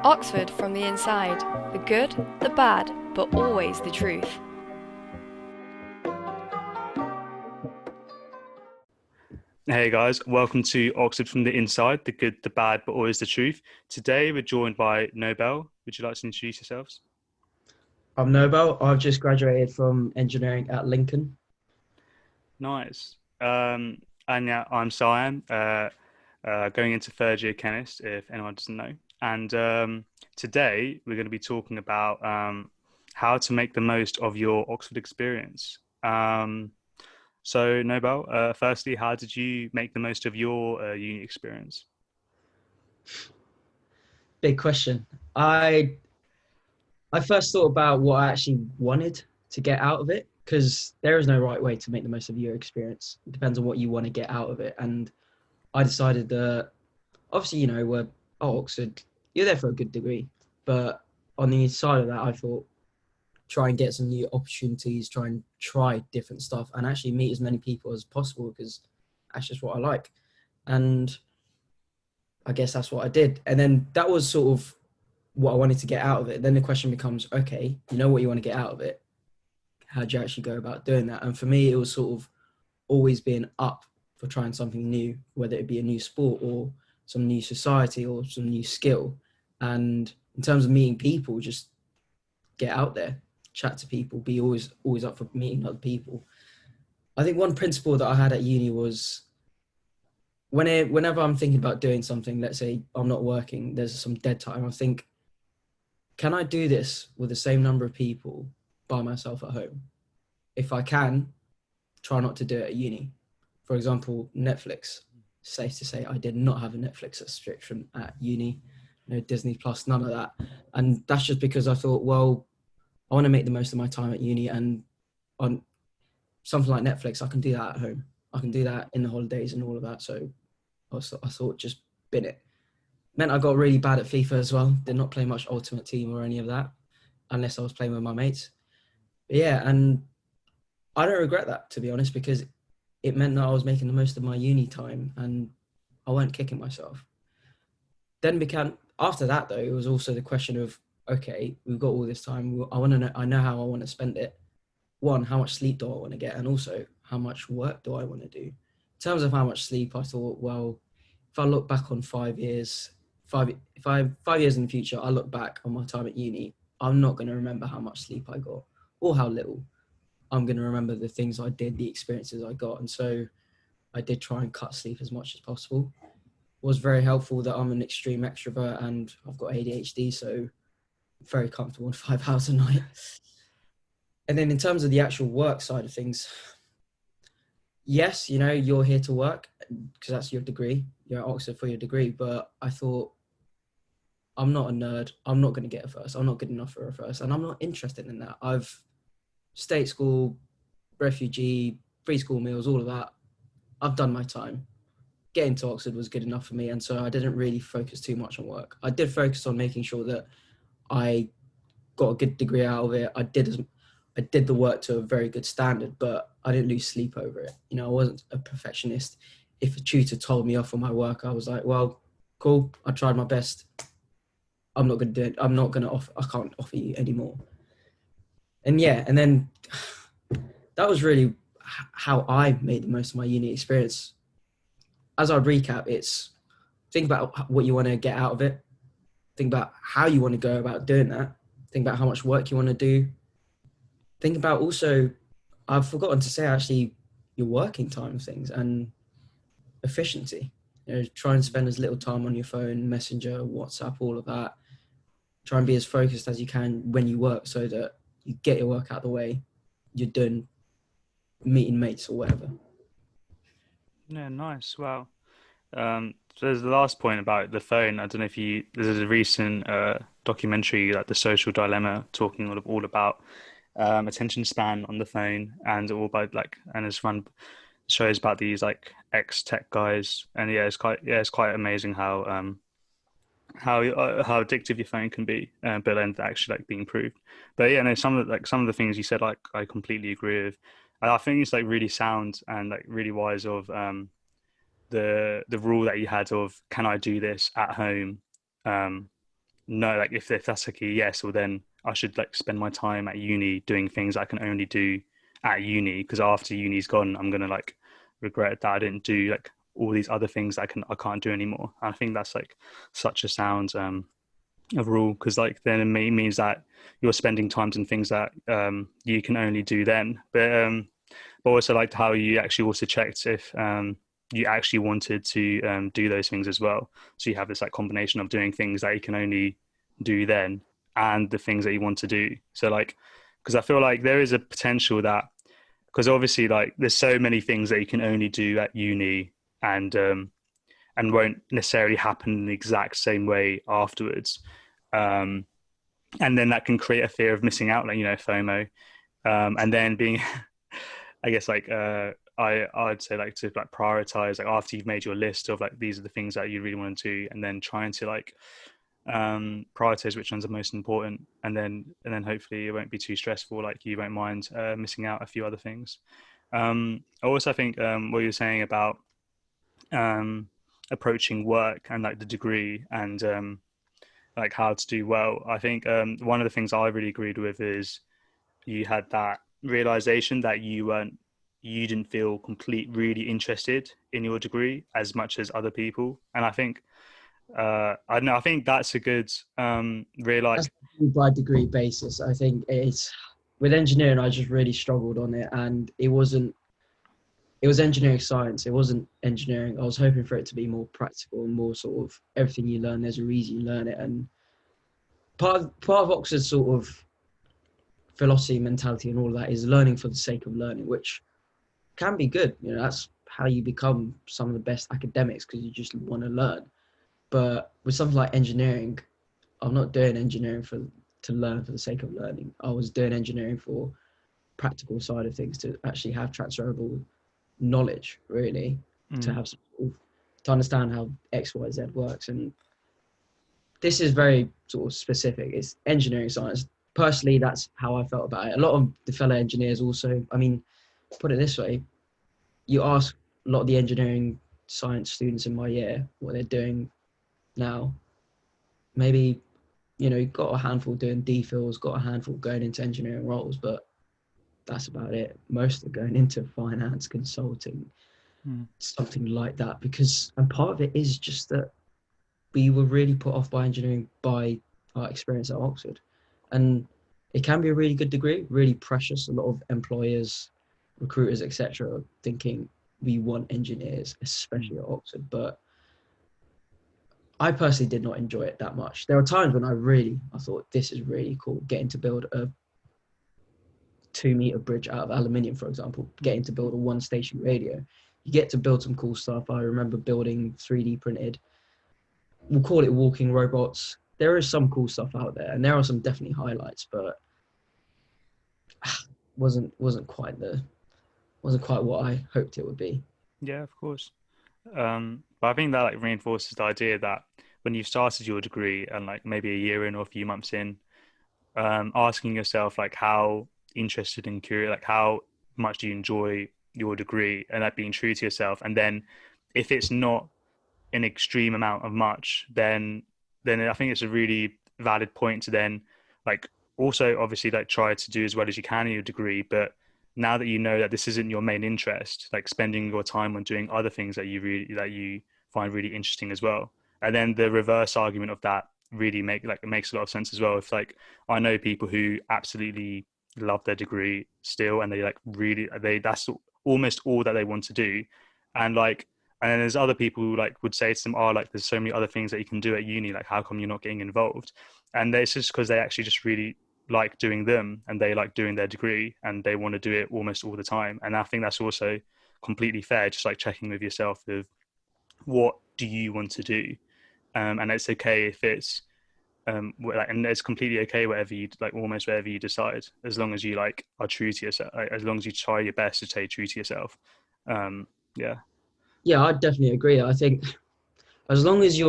Oxford from the inside. The good, the bad, but always the truth. Hey guys, welcome to Oxford from the Inside, the good, the bad, but always the truth. Today we're joined by Nobel. Would you like to introduce yourselves? I'm Nobel. I've just graduated from engineering at Lincoln. Nice. And yeah, I'm Siam, going into third year chemist, if anyone doesn't know. And today we're going to be talking about how to make the most of your Oxford experience. So, Nobel, firstly, how did you make the most of your uni experience? Big question. I I first thought about what I actually wanted to get out of it because there is no right way to make the most of your experience. It depends on what you want to get out of it. And I decided that obviously, we're at Oxford, you're there for a good degree. But on the side of that, I thought try and get some new opportunities, try different stuff and actually meet as many people as possible because that's just what I like. And I guess that's what I did. And then that was sort of what I wanted to get out of it. Then the question becomes, okay, you know what you want to get out of it. How do you actually go about doing that? And for me, it was sort of always being up for trying something new, whether it be a new sport or some new society or some new skill. And in terms of meeting people, just get out there, chat to people, be always up for meeting other people. I think one principle that I had at uni was whenever I'm thinking about doing something, let's say I'm not working, there's some dead time, I think, can I do this with the same number of people by myself at home? If I can, try not to do it at uni. For example, Netflix. Safe to say I did not have a Netflix subscription at uni, no Disney Plus, none of that. And that's just because I thought, well, I want to make the most of my time at uni, and on something like Netflix, I can do that at home. I can do that in the holidays and all of that. So I thought just bin it. Meant I got really bad at FIFA as well. Did not play much Ultimate Team or any of that, unless I was playing with my mates. But yeah, and I don't regret that, to be honest, because it meant that I was making the most of my uni time and I weren't kicking myself. Then began after that though, it was also the question of, okay, we've got all this time. I know how I want to spend it. One, how much sleep do I want to get? And also, how much work do I want to do? In terms of how much sleep, I thought, well, if I look back on 5 years, if I 5 years in the future, I look back on my time at uni, I'm not going to remember how much sleep I got or how little. I'm going to remember the things I did, the experiences I got. And so I did try and cut sleep as much as possible. It was very helpful that I'm an extreme extrovert and I've got ADHD, so I'm very comfortable in 5 hours a night. And then in terms of the actual work side of things, yes, you're here to work because that's your degree. You're at Oxford for your degree. But I thought, I'm not a nerd. I'm not going to get a first. I'm not good enough for a first. And I'm not interested in that. I've state school, refugee, free school meals, all of that. I've done my time. Getting to Oxford was good enough for me. And so I didn't really focus too much on work. I did focus on making sure that I got a good degree out of it. I did the work to a very good standard, but I didn't lose sleep over it. I wasn't a perfectionist. If a tutor told me off on my work, I was like, well, cool. I tried my best. I'm not going to do it. I'm not going to offer. I can't offer you anymore. And yeah, and then that was really how I made the most of my uni experience. As I recap, it's think about what you want to get out of it. Think about how you want to go about doing that. Think about how much work you want to do. Think about also, I've forgotten to say actually, your working time things and efficiency. Try and spend as little time on your phone, Messenger, WhatsApp, all of that. Try and be as focused as you can when you work so that you get your work out of the way. You're done meeting mates or whatever. Yeah, nice. Wow. So there's the last point about the phone. I don't know if there's a recent documentary, like The Social Dilemma, talking all about attention span on the phone and all about and it's run shows about these like ex-tech guys. And it's quite amazing how addictive your phone can be, but then actually like being proved. But yeah, no, some of the things you said, like I completely agree with. And I think it's like really sound and like really wise of the rule that you had of can I do this at home, no, like if that's like a yes, well then I should like spend my time at uni doing things I can only do at uni, because after uni's gone, I'm gonna like regret that I didn't do like all these other things I can't do anymore. And I think that's like such a sound rule, because like then it means that you're spending times in things that you can only do then. But also liked how you actually also checked if you actually wanted to do those things as well. So you have this like combination of doing things that you can only do then and the things that you want to do. So like, because I feel like there is a potential that, because obviously like there's so many things that you can only do at uni, and won't necessarily happen in the exact same way afterwards. Um, and then that can create a fear of missing out, like, you know, FOMO. And then being, I guess like, I'd say like to like prioritize, like after you've made your list of like, these are the things that you really want to do, and then trying to like, prioritize which ones are most important. And then hopefully it won't be too stressful. Like you won't mind, missing out a few other things. Also, I think, what you're saying about, um, approaching work and like the degree, and like how to do well. I think, one of the things I really agreed with is you had that realization that you didn't feel really interested in your degree as much as other people. And I think, I don't know, I think that's a good, That's like, by degree basis. I think it's with engineering. I just really struggled on it, and it was engineering science. It wasn't engineering. I was hoping for it to be more practical and more sort of everything you learn, there's a reason you learn it. And part of Oxford's sort of philosophy, mentality, and all of that is learning for the sake of learning, which can be good. You know, that's how you become some of the best academics, because you just want to learn. But with something like engineering, I'm not doing engineering to learn for the sake of learning. I was doing engineering for practical side of things, to actually have transferable knowledge, really, to have to understand how X, Y, Z works. And this is very sort of specific. It's engineering science. Personally, that's how I felt about it. A lot of the fellow engineers also, I mean, put it this way, you ask a lot of the engineering science students in my year what they're doing now. Maybe, you know, you've got a handful doing DPhils, got a handful going into engineering roles, but that's about it. Most are going into finance, consulting, something like that. And part of it is just that we were really put off by engineering by our experience at Oxford. And it can be a really good degree, really precious. A lot of employers, recruiters, etc., are thinking we want engineers, especially at Oxford. But I personally did not enjoy it that much. There are times when I thought this is really cool, getting to build a 2-meter bridge out of aluminium, for example, getting to build a one-station radio. You get to build some cool stuff. I remember building 3D printed, we'll call it walking robots. There is some cool stuff out there, and there are some definitely highlights, but wasn't quite what I hoped it would be. Yeah, of course. But I think that like reinforces the idea that when you've started your degree and like maybe a year in or a few months in, asking yourself like how interested and curious, like how much do you enjoy your degree, and that being true to yourself. And then if it's not an extreme amount of much, then I think it's a really valid point to then like also obviously like try to do as well as you can in your degree. But now that you know that this isn't your main interest, like spending your time on doing other things that you find really interesting as well. And then the reverse argument of that really it makes a lot of sense as well. If like I know people who absolutely love their degree still, and they like really that's almost all that they want to do. And like, and then there's other people who like would say to them, oh, like there's so many other things that you can do at uni, like how come you're not getting involved? And it's just because they actually just really like doing them, and they like doing their degree, and they want to do it almost all the time. And I think that's also completely fair, just like checking with yourself of what do you want to do. And it's okay if it's and it's completely okay whatever you like, almost whatever you decide, as long as you like are true to yourself, like, as long as you try your best to stay true to yourself. Yeah. Yeah, I definitely agree. I think as long as if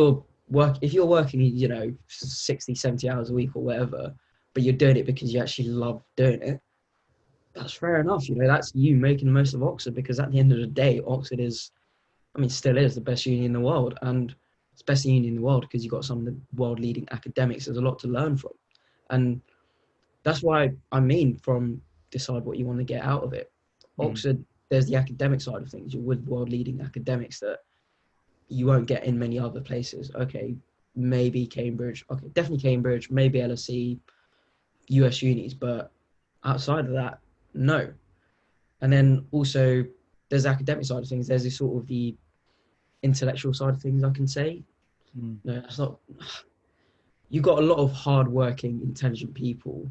you're working, you know, 60, 70 hours a week or whatever, but you're doing it because you actually love doing it, that's fair enough. You know, that's you making the most of Oxford, because at the end of the day, Oxford is, I mean, still is the best uni in the world. And It's the best uni in the world because you've got some of the world leading academics. There's a lot to learn from. And that's why from decide what you want to get out of it. Oxford, there's the academic side of things. You're with world leading academics that you won't get in many other places. Okay, maybe Cambridge. Okay, definitely Cambridge, maybe LSE, US unis, but outside of that, no. And then also there's the academic side of things. There's this sort of the intellectual side of things, I can say. No, that's not. You've got a lot of hardworking, intelligent people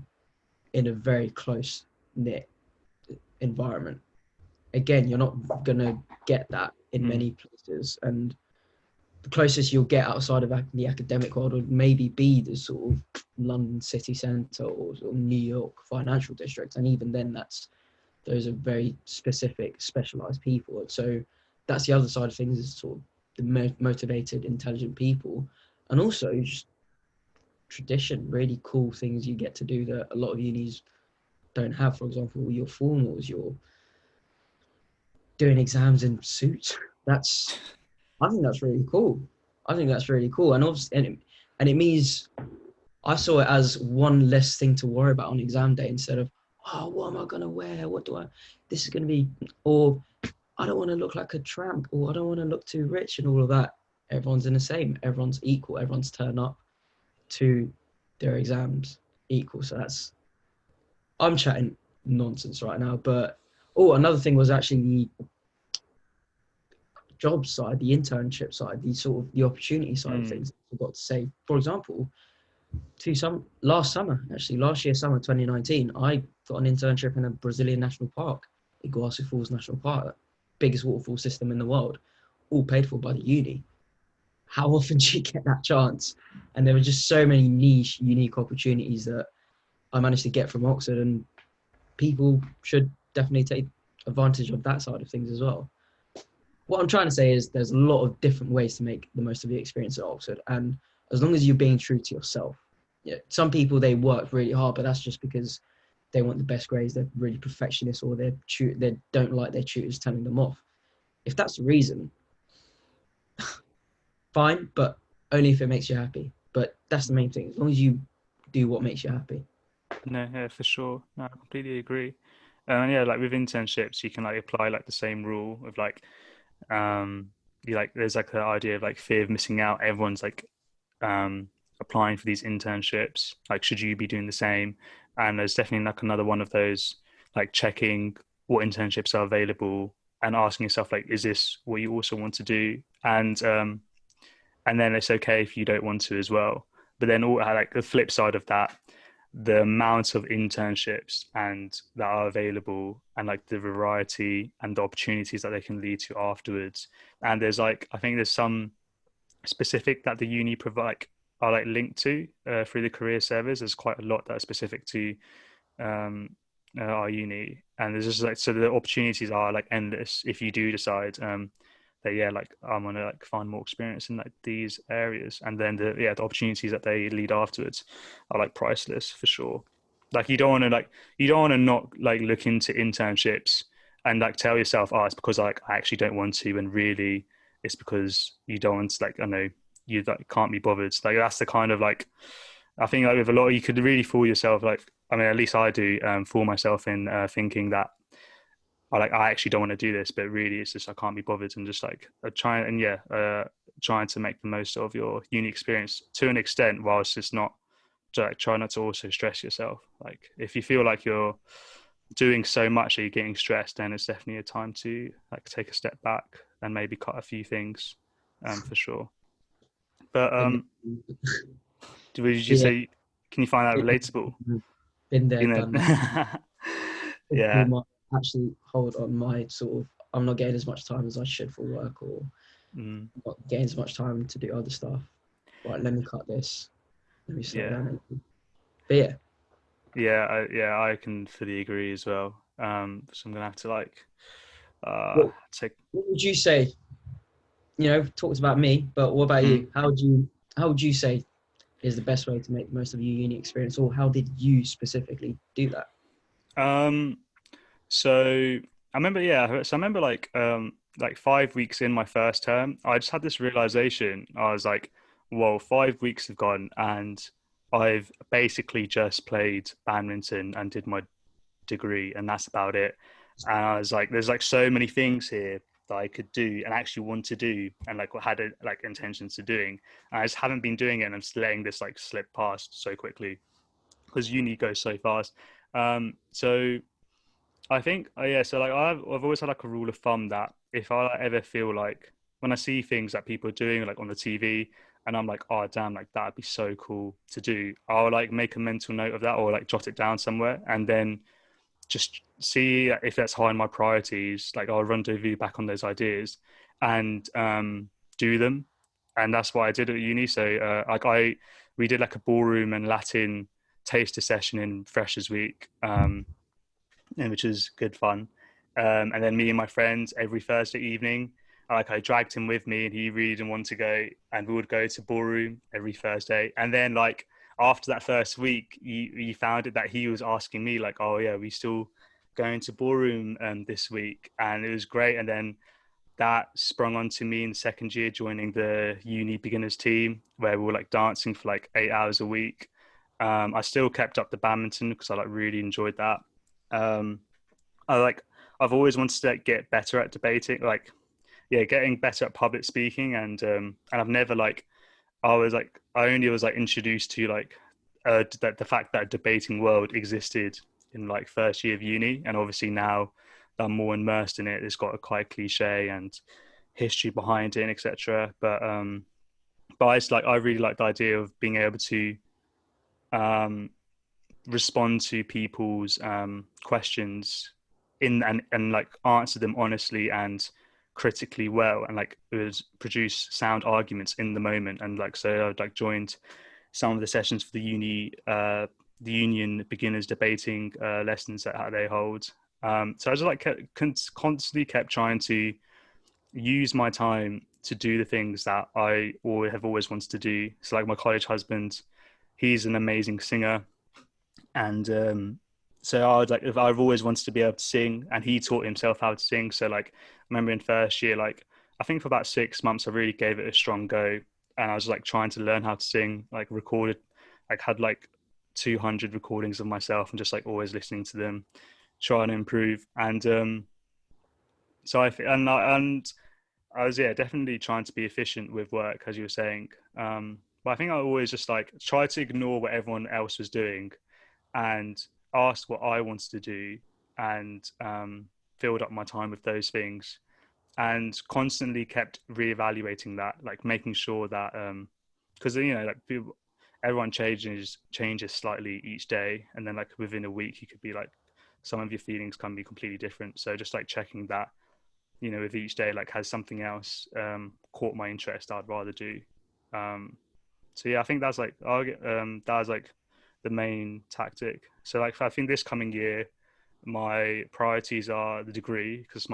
in a very close knit environment. Again, you're not gonna get that in many places, and the closest you'll get outside of the academic world would maybe be the sort of London city centre or sort of New York financial district, and even then, those are very specific, specialised people. And so that's the other side of things, is sort of the motivated, intelligent people, and also just tradition, really cool things you get to do that a lot of unis don't have. For example, your formals, you're doing exams in suits. I think that's really cool. And obviously, and it means I saw it as one less thing to worry about on exam day, instead of, oh, what am I gonna wear? This is gonna be, or I don't want to look like a tramp, or I don't want to look too rich, and all of that. Everyone's in the same. Everyone's equal. Everyone's turn up to their exams equal. So I'm chatting nonsense right now. But another thing was actually the job side, the internship side, the sort of the opportunity side of things. I forgot to say, for example, last year summer 2019, I got an internship in a Brazilian national park, Iguazu Falls National Park, biggest waterfall system in the world, all paid for by the uni. How often do you get that chance? And there were just so many niche, unique opportunities that I managed to get from Oxford, and people should definitely take advantage of that side of things as well. What I'm trying to say is there's a lot of different ways to make the most of the experience at Oxford, and as long as you're being true to yourself. Yeah, some people, they work really hard, but that's just because they want the best grades. They're really perfectionists, or they don't like their tutors telling them off. If that's the reason, fine, but only if it makes you happy. But that's the main thing. As long as you do what makes you happy. No, yeah, for sure. No, I completely agree. Yeah, like with internships, you can like apply like the same rule of like, you like there's like the idea of like fear of missing out. Everyone's like, applying for these internships. Like, should you be doing the same? And there's definitely like another one of those, like checking what internships are available and asking yourself like, is this what you also want to do? And then it's okay if you don't want to as well. But then all like the flip side of that, the amount of internships and that are available, and like the variety and the opportunities that they can lead to afterwards. And there's like, I think there's some specific that the uni provide are like linked to through the career service. There's quite a lot that are specific to our uni, and there's just like, so the opportunities are like endless if you do decide that, yeah, like I'm gonna like find more experience in like these areas, and then the opportunities that they lead afterwards are like priceless for sure. Like you don't want to not like look into internships and like tell yourself, oh, it's because like I actually don't want to, and really it's because you don't want to, like, I know you like can't be bothered. Like that's the kind of like, I think like with a lot, you could really fool yourself. Like, I mean, at least I do fool myself in thinking that I actually don't want to do this, but really it's just I can't be bothered, and just like trying to make the most of your uni experience to an extent, while it's just not, like, try not to also stress yourself. Like if you feel like you're doing so much that you're getting stressed, then it's definitely a time to like take a step back and maybe cut a few things, for sure. But would you say, can you find that relatable? Been there, You know, done that. yeah. Might actually hold on my sort of, I'm not getting as much time as I should for work, or not getting as much time to do other stuff. Right, let me cut this. Let me slow down. But I can fully agree as well. So I'm gonna have to like take. What would you say? Talked about me, but what about you? How would you say is the best way to make the most of your uni experience, or how did you specifically do that? So I remember, like like 5 weeks in my first term, I just had this realization. I was like, whoa, 5 weeks have gone and I've basically just played badminton and did my degree, and that's about it. And I was like, there's like so many things here that I could do and actually want to do, and like had a, like intentions to doing. And I just haven't been doing it, and I'm just letting this like slip past so quickly because uni goes so fast. So I think, yeah. So like I've always had like a rule of thumb that if I ever feel like when I see things that people are doing like on the TV, and I'm like, oh damn, like that'd be so cool to do, I'll like make a mental note of that or like jot it down somewhere, and then just see if that's high on my priorities. Like I'll rendezvous back on those ideas and do them. And that's what I did at uni. So we did like a ballroom and Latin taster session in Freshers Week, and which is good fun. And then me and my friends every Thursday evening, like I dragged him with me, and he really didn't want to go, and we would go to ballroom every Thursday. And then like after that first week, you found it that he was asking me like, "Oh yeah, we still going to ballroom this week," and it was great. And then that sprung onto me in the second year, joining the uni beginners team, where we were like dancing for like 8 hours a week. I still kept up the badminton because I like really enjoyed that. Um, I like I've always wanted to like, get better at debating, like yeah, getting better at public speaking, and I've never like I only was like introduced to like the fact that a debating world existed in like first year of uni, and obviously now that I'm more immersed in it, it's got a quite cliche and history behind it, etc. But I really like the idea of being able to um respond to people's questions in and like answer them honestly and critically well, and like it was produce sound arguments in the moment. And like so I've like joined some of the sessions for the union beginners debating lessons that they hold. So I just like constantly kept trying to use my time to do the things that have always wanted to do. So like my college husband, he's an amazing singer, and so I would like if I've always wanted to be able to sing, and he taught himself how to sing. So like I remember in first year, like I think for about 6 months I really gave it a strong go, and I was like trying to learn how to sing, like recorded, like had like 200 recordings of myself and just like always listening to them, trying to improve. And so and I was, yeah, definitely trying to be efficient with work, as you were saying. But I think I always just like try to ignore what everyone else was doing and asked what I wanted to do, and filled up my time with those things, and constantly kept reevaluating that, like making sure that because you know like everyone changes slightly each day, and then like within a week you could be like some of your feelings can be completely different. So just like checking that, you know, with each day, like has something else caught my interest I'd rather do. Um, so yeah, I think that's like that was like the main tactic. So like I think this coming year, my priorities are the degree because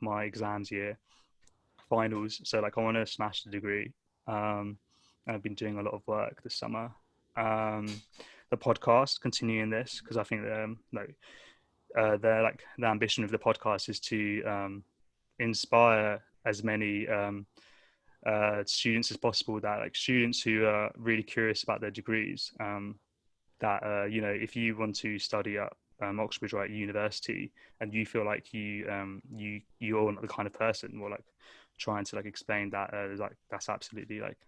my exams year, finals. So like I want to smash the degree. And I've been doing a lot of work this summer. Um, the podcast, continuing this because I think the ambition of the podcast is to inspire as many students as possible, that like students who are really curious about their degrees, that you know, if you want to study at Oxbridge or at university and you feel like you're not the kind of person, or like trying to like explain that like that's absolutely like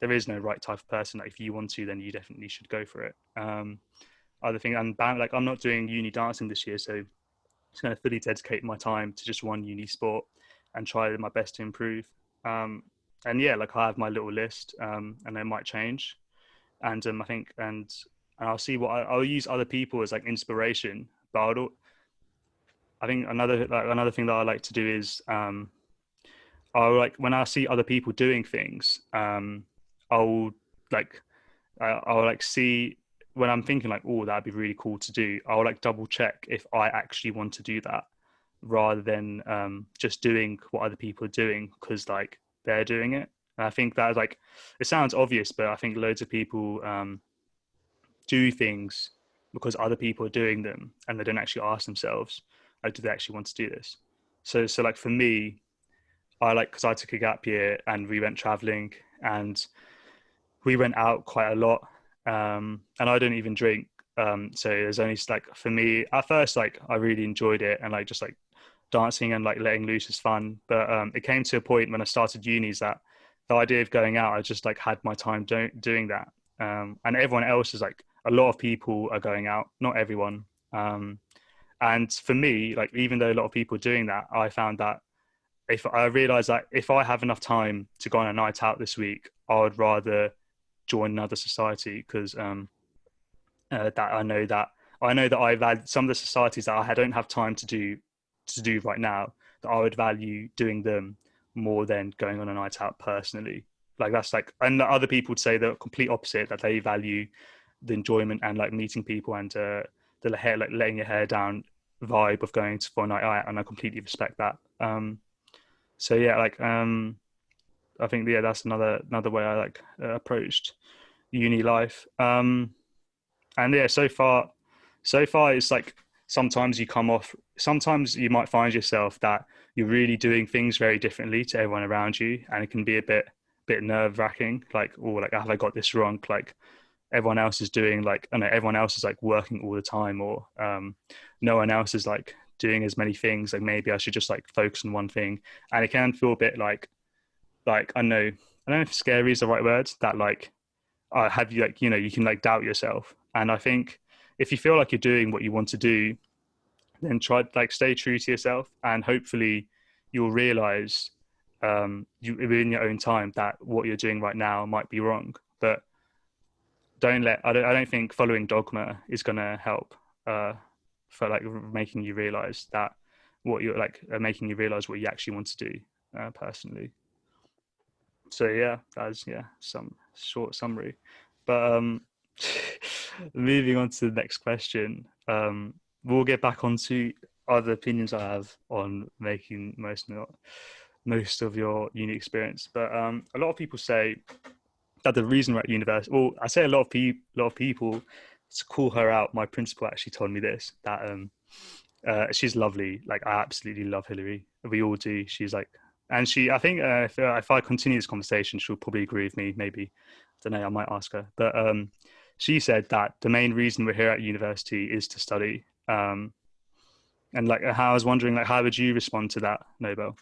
there is no right type of person. Like if you want to, then you definitely should go for it. Other thing, and like I'm not doing uni dancing this year, so just going to fully dedicate my time to just one uni sport and try my best to improve. Um, and yeah, like I have my little list, and it might change. And I think, and I'll see I'll use other people as like inspiration. But I think another thing that I like to do is I'll like when I see other people doing things, I'll like I'll like see when I'm thinking like, oh, that'd be really cool to do. I'll like double check if I actually want to do that, rather than just doing what other people are doing because like they're doing it. And I think that like it sounds obvious, but I think loads of people do things because other people are doing them, and they don't actually ask themselves, like, do they actually want to do this? So like for me, because I took a gap year and we went traveling and we went out quite a lot. And I don't even drink. So there's only like for me at first, like I really enjoyed it and like just like dancing and like letting loose is fun. But it came to a point when I started unis that the idea of going out, I just like had my time doing that. And everyone else is like, a lot of people are going out, not everyone. And for me, like even though a lot of people are doing that, I found that if I realized that if I have enough time to go on a night out this week, I would rather join another society because that I know that I value some of the societies that I don't have time to do right now, that I would value doing them more than going on a night out personally. Like that's like, and other people would say the complete opposite, that they value the enjoyment and like meeting people and the hair, like letting your hair down vibe of going for a night out, and I completely respect that. So yeah, like I think yeah, that's another way I like approached uni life. And yeah, so far it's like sometimes you come off. Sometimes you might find yourself that you're really doing things very differently to everyone around you, and it can be a bit nerve wracking. Like, oh, like have I got this wrong? Like everyone else is doing like, I know everyone else is like working all the time, or no one else is like doing as many things. Like maybe I should just like focus on one thing, and it can feel a bit like I don't know if scary is the right word. That like have you like you can like doubt yourself, and I think if you feel like you're doing what you want to do, then try like stay true to yourself, and hopefully you'll realize you in your own time that what you're doing right now might be wrong. But I don't think following dogma is going to help for like making you realize that what you're like making you realize what you actually want to do personally. So yeah, that's some short summary. But moving on to the next question, we'll get back onto other opinions I have on making most of your uni experience. But a lot of people say that the reason we're at university, well, I say a lot of people to call her out. My principal actually told me this, that she's lovely. Like I absolutely love Hillary. We all do. She's like, and I think if I continue this conversation, she'll probably agree with me. Maybe, I don't know. I might ask her. But she said that the main reason we're here at university is to study. And like, I was wondering, like, how would you respond to that, Nobel?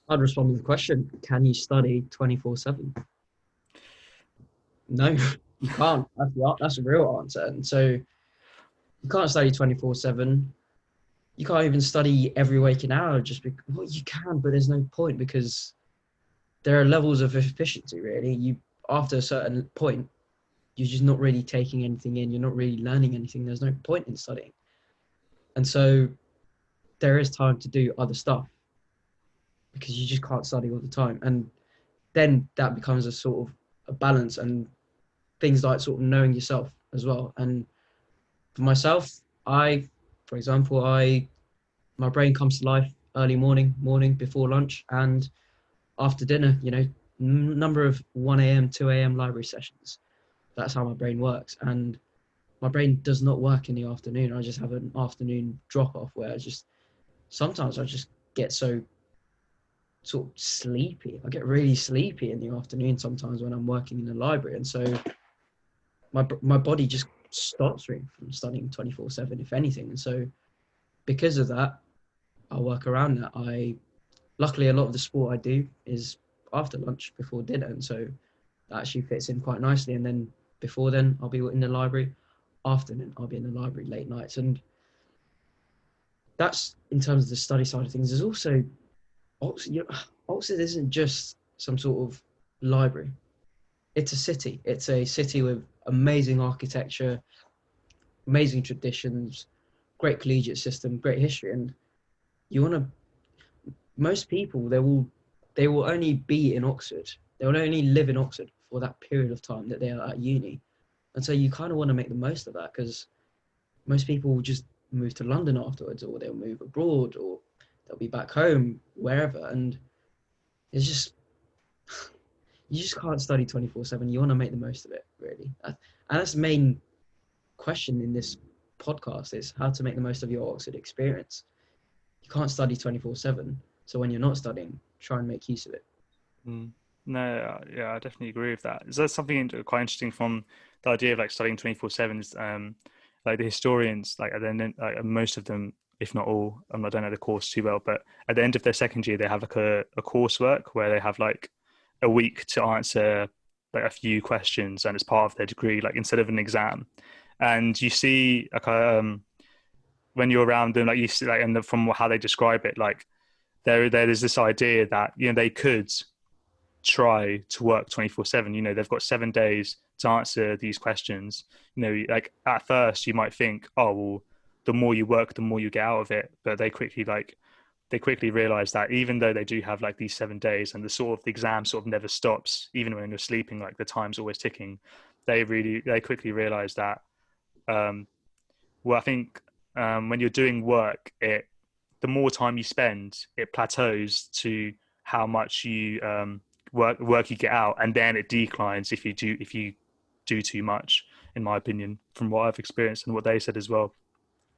I'd respond with the question: can you study 24/7? No, you can't. That's the real answer. And so you can't study 24/7. You can't even study every waking hour. Well, you can, but there's no point, because there are levels of efficiency. Really, after a certain point, you're just not really taking anything in. You're not really learning anything. There's no point in studying. And so there is time to do other stuff, because you just can't study all the time. And then that becomes a sort of a balance, and things like sort of knowing yourself as well. And for myself, for example, my brain comes to life early morning before lunch and after dinner, number of 1 a.m., 2 a.m. library sessions. That's how my brain works. And my brain does not work in the afternoon. I just have an afternoon drop off where sometimes I just get so sort of sleepy. I get really sleepy in the afternoon sometimes when I'm working in the library. And so my body just stops me from studying 24/7, if anything. And so because of that, I work around that. Luckily, a lot of the sport I do is after lunch, before dinner. And so that actually fits in quite nicely. And then before then, I'll be in the library. After then, I'll be in the library late nights. And that's in terms of the study side of things. There's also Oxford isn't just some sort of library. It's a city. It's a city with amazing architecture, amazing traditions, great collegiate system, great history. And most people, they will only be in Oxford. They will only live in Oxford for that period of time that they are at uni. And so you kind of want to make the most of that, because most people will just move to London afterwards, or they'll move abroad, or they'll be back home, wherever. And it's just, you just can't study 24/7. You want to make the most of it, really. And that's the main question in this podcast, is how to make the most of your Oxford experience. you can't study 24/7. So when you're not studying, try and make use of it. Mm. No, yeah, I definitely agree with that. Is there something quite interesting from the idea of like studying 24/7? Is like the historians, like at the end, like most of them, if not all, I don't know the course too well, but at the end of their second year, they have like a coursework where they have like a week to answer like a few questions, and it's part of their degree, like instead of an exam. And you see, like, when you're around them, like you see, like, and from how they describe it, like there's this idea that they could try to work 24/7. They've got 7 days to answer these questions. Like at first you might think, oh well, the more you work, the more you get out of it. But they quickly realize that even though they do have like these 7 days and the exam sort of never stops, even when you're sleeping, like the time's always ticking. They quickly realize that. Well, I think when you're doing work, the more time you spend, it plateaus to how much you work you get out, and then it declines if you do too much. In my opinion, from what I've experienced and what they said as well.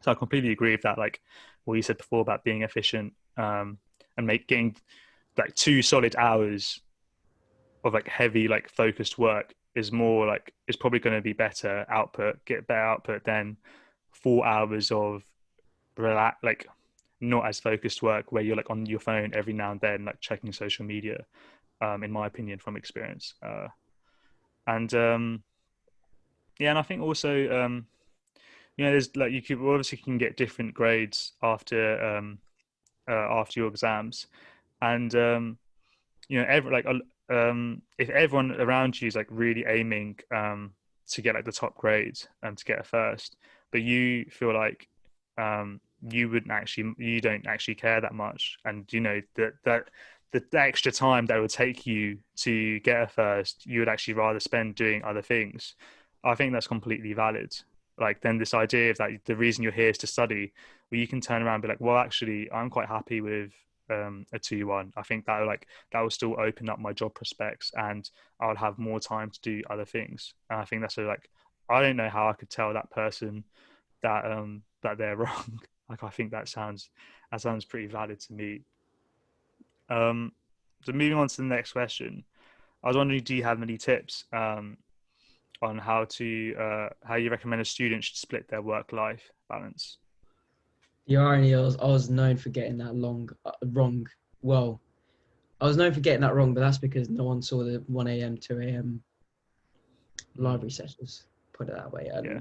So I completely agree with that. Like what you said before about being efficient, and getting like 2 solid hours of like heavy like focused work is probably going to be get better output than 4 hours of like not as focused work where you're like on your phone every now and then, like checking social media. In my opinion, from experience, and yeah, and I think also there's like you can get different grades after your exams, and if everyone around you is like really aiming to get like the top grades and to get a first, but you feel like you don't actually care that much, and that the extra time that would take you to get a first, you would actually rather spend doing other things. I think that's completely valid. Like then this idea of that the reason you're here is to study, well, you can turn around and be like, well, actually, I'm quite happy with a 2-1. I think that will still open up my job prospects, and I'll have more time to do other things. And I think that's I don't know how I could tell that person that they're wrong. Like I think that sounds pretty valid to me. So moving on to the next question, I was wondering, do you have any tips on how you recommend a student should split their work-life balance? The irony is, I was known for getting that wrong. Well, I was known for getting that wrong, but that's because no one saw the 1 a.m., 2 a.m. library sessions, put it that way. And Yeah.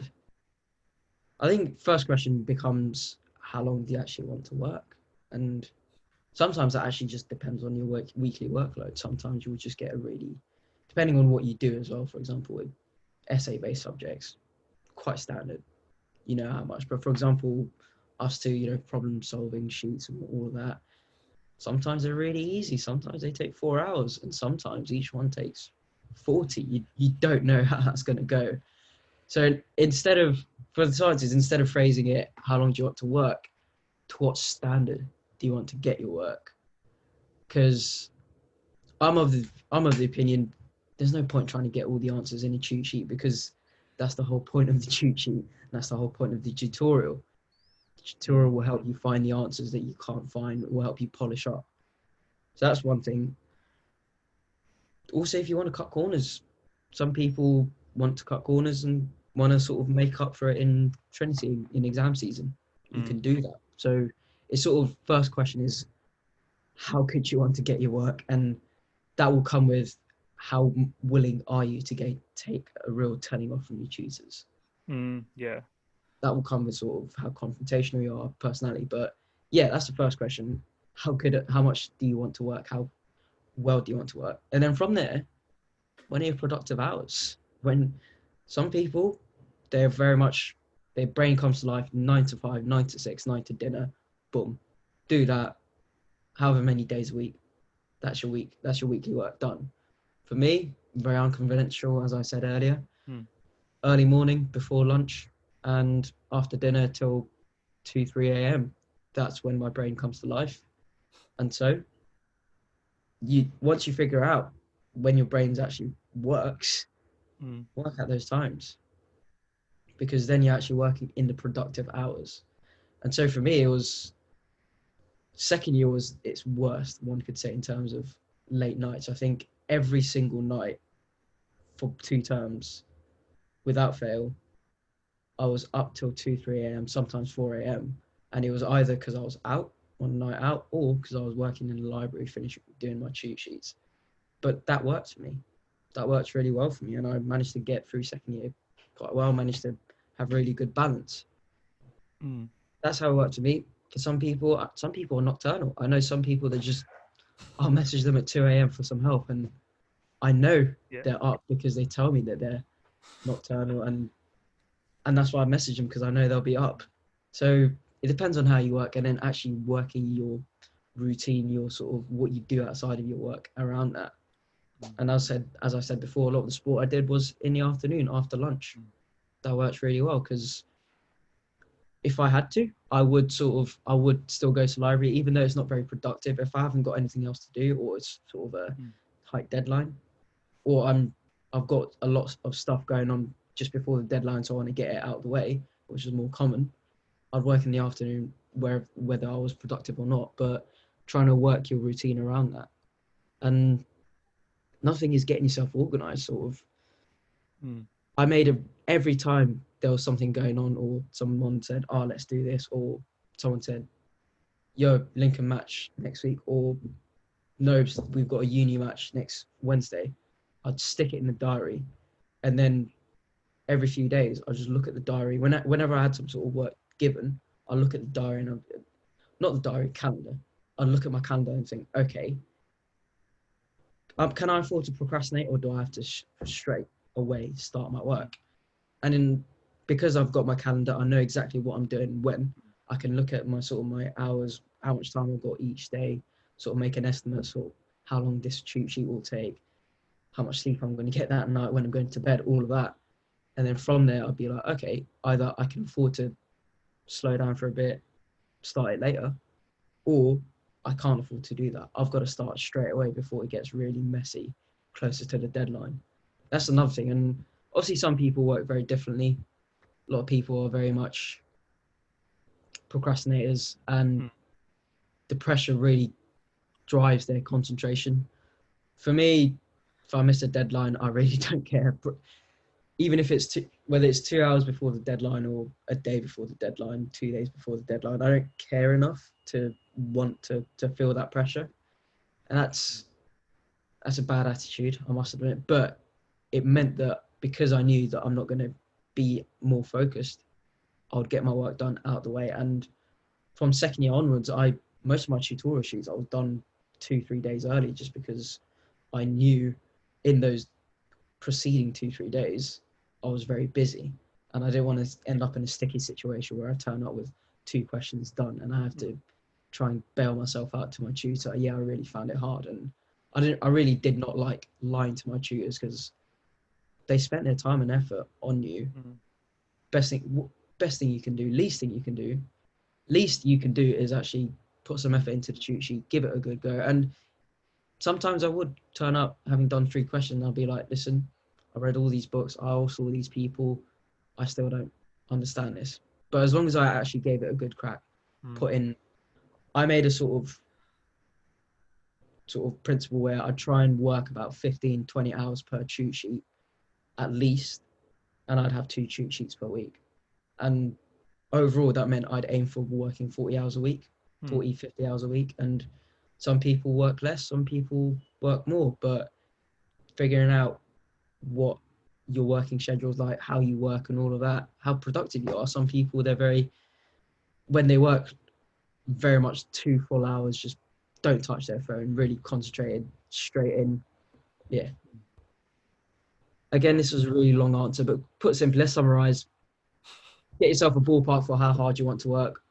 I think first question becomes, how long do you actually want to work? And sometimes that actually just depends on your weekly workload. Sometimes you'll just get depending on what you do as well, for example, with essay-based subjects, quite standard, you know how much. But for example, us two, problem solving sheets and all of that, sometimes they're really easy. Sometimes they take 4 hours, and sometimes each one takes 40. You don't know how that's going to go. So for the sciences, instead of phrasing it, how long do you want to work, to what standard do you want to get your work? Because I'm of the opinion there's no point trying to get all the answers in a cheat sheet, because that's the whole point of the cheat sheet. And that's the whole point of the tutorial. The tutorial will help you find the answers that you can't find. It will help you polish up. So that's one thing. Also, if you want to cut corners, some people want to cut corners and want to sort of make up for it in Trinity in exam season. You can do that. So it's sort of, first question is, how could you want to get your work? And that will come with how willing are you to take a real telling off from your tutors. Yeah. That will come with sort of how confrontational you are, personality. But yeah, that's the first question. How much do you want to work? How well do you want to work? And then from there, when are your productive hours? When some people, they're very much, their brain comes to life 9 to 5, 9 to 6, 9 to dinner, boom. Do that however many days a week. That's your week. That's your weekly work done. For me, very unconventional, as I said earlier. Early morning before lunch and after dinner till 2, 3 a.m. That's when my brain comes to life. And so once you figure out when your brain actually works, work at those times, because then you're actually working in the productive hours. And so for me, it was Second year was its worst, one could say, in terms of late nights. I think every single night for 2 terms, without fail, I was up till 2, 3 a.m., sometimes 4 a.m. And it was either because I was out on a night out or because I was working in the library, finishing doing my cheat sheets. But that worked for me. That worked really well for me. And I managed to get through second year quite well, managed to have really good balance. Mm. That's how it worked for me. For some people are nocturnal. I know some people that just, I'll message them at 2 a.m. for some help. And I know Yeah. they're up because they tell me that they're nocturnal. And that's why I message them, because I know they'll be up. So it depends on how you work, and then actually working your routine, your sort of what you do outside of your work around that. And as I said before, a lot of the sport I did was in the afternoon after lunch. That works really well, because if I had to, I would still go to the library, even though it's not very productive. If I haven't got anything else to do, or it's sort of a tight deadline, or I've got a lot of stuff going on just before the deadline, so I want to get it out of the way, which is more common, I'd work in the afternoon whether I was productive or not, but trying to work your routine around that. And nothing is getting yourself organized, sort of. I made every time there was something going on, or someone said, "Oh, let's do this," or someone said, "Yo, Lincoln match next week," or "No, we've got a uni match next Wednesday." I'd stick it in the diary, and then every few days I'd just look at the diary. Whenever I had some sort of work given, I'd look at the diary, and not the diary, calendar. I'd look at my calendar and think, okay, can I afford to procrastinate, or do I have to straight away start my work? And then, because I've got my calendar, I know exactly what I'm doing when. I can look at my hours, how much time I've got each day, sort of make an estimate, sort of how long this cheat sheet will take, how much sleep I'm going to get that night when I'm going to bed, all of that. And then from there, I'd be like, okay, either I can afford to slow down for a bit, start it later, or I can't afford to do that. I've got to start straight away before it gets really messy closer to the deadline. That's another thing. And obviously some people work very differently. A lot of people are very much procrastinators, and the pressure really drives their concentration. For me, if I miss a deadline, I really don't care. Even if it's whether it's 2 hours before the deadline, or a day before the deadline, 2 days before the deadline, I don't care enough to want to feel that pressure. And that's a bad attitude, I must admit. But it meant that because I knew that I'm not going to be more focused, I would get my work done out of the way. And from second year onwards, most of my tutorial sheets I was done 2-3 days early, just because I knew in those preceding 2-3 days I was very busy, and I didn't want to end up in a sticky situation where I turn up with 2 questions done and I have to try and bail myself out to my tutor. Yeah, I really found it hard, and I really did not like lying to my tutors, because they spent their time and effort on you. Best thing you can do, least you can do is actually put some effort into the cheat sheet, give it a good go. And sometimes I would turn up having done 3 questions, and I'll be like, listen, I read all these books, I all saw these people, I still don't understand this. But as long as I actually gave it a good crack, I made a sort of principle where I try and work about 15-20 hours per cheat sheet at least, and I'd have 2 cheat sheets per week. And overall, that meant I'd aim for working 40 hours a week, 40, 50 hours a week. And some people work less, some people work more, but figuring out what your working schedule is like, how you work and all of that, how productive you are. Some people, when they work very much 2 full hours, just don't touch their phone, really concentrated, straight in. Yeah. Again, this was a really long answer, but put simply, let's summarize. Get yourself a ballpark for how hard you want to work,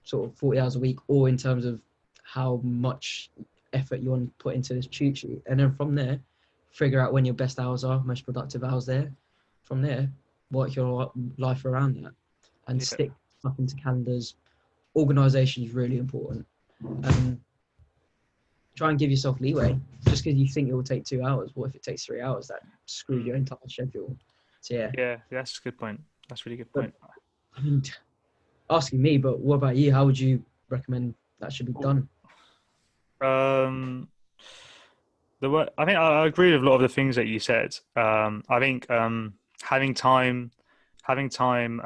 sort of 40 hours a week, or in terms of how much effort you want to put into this cheat sheet. And then from there, figure out when your best hours are, most productive hours there. From there, work your life around that, and stick stuff into calendars. Organisation is really important. Try and give yourself leeway. Just because you think it will take 2 hours, what if it takes 3 hours? That screws your entire schedule. So yeah. Yeah, that's a good point. That's a really good point. I mean, asking me, but what about you? How would you recommend that should be done? Um, I think I agree with a lot of the things that you said. I think having time, having time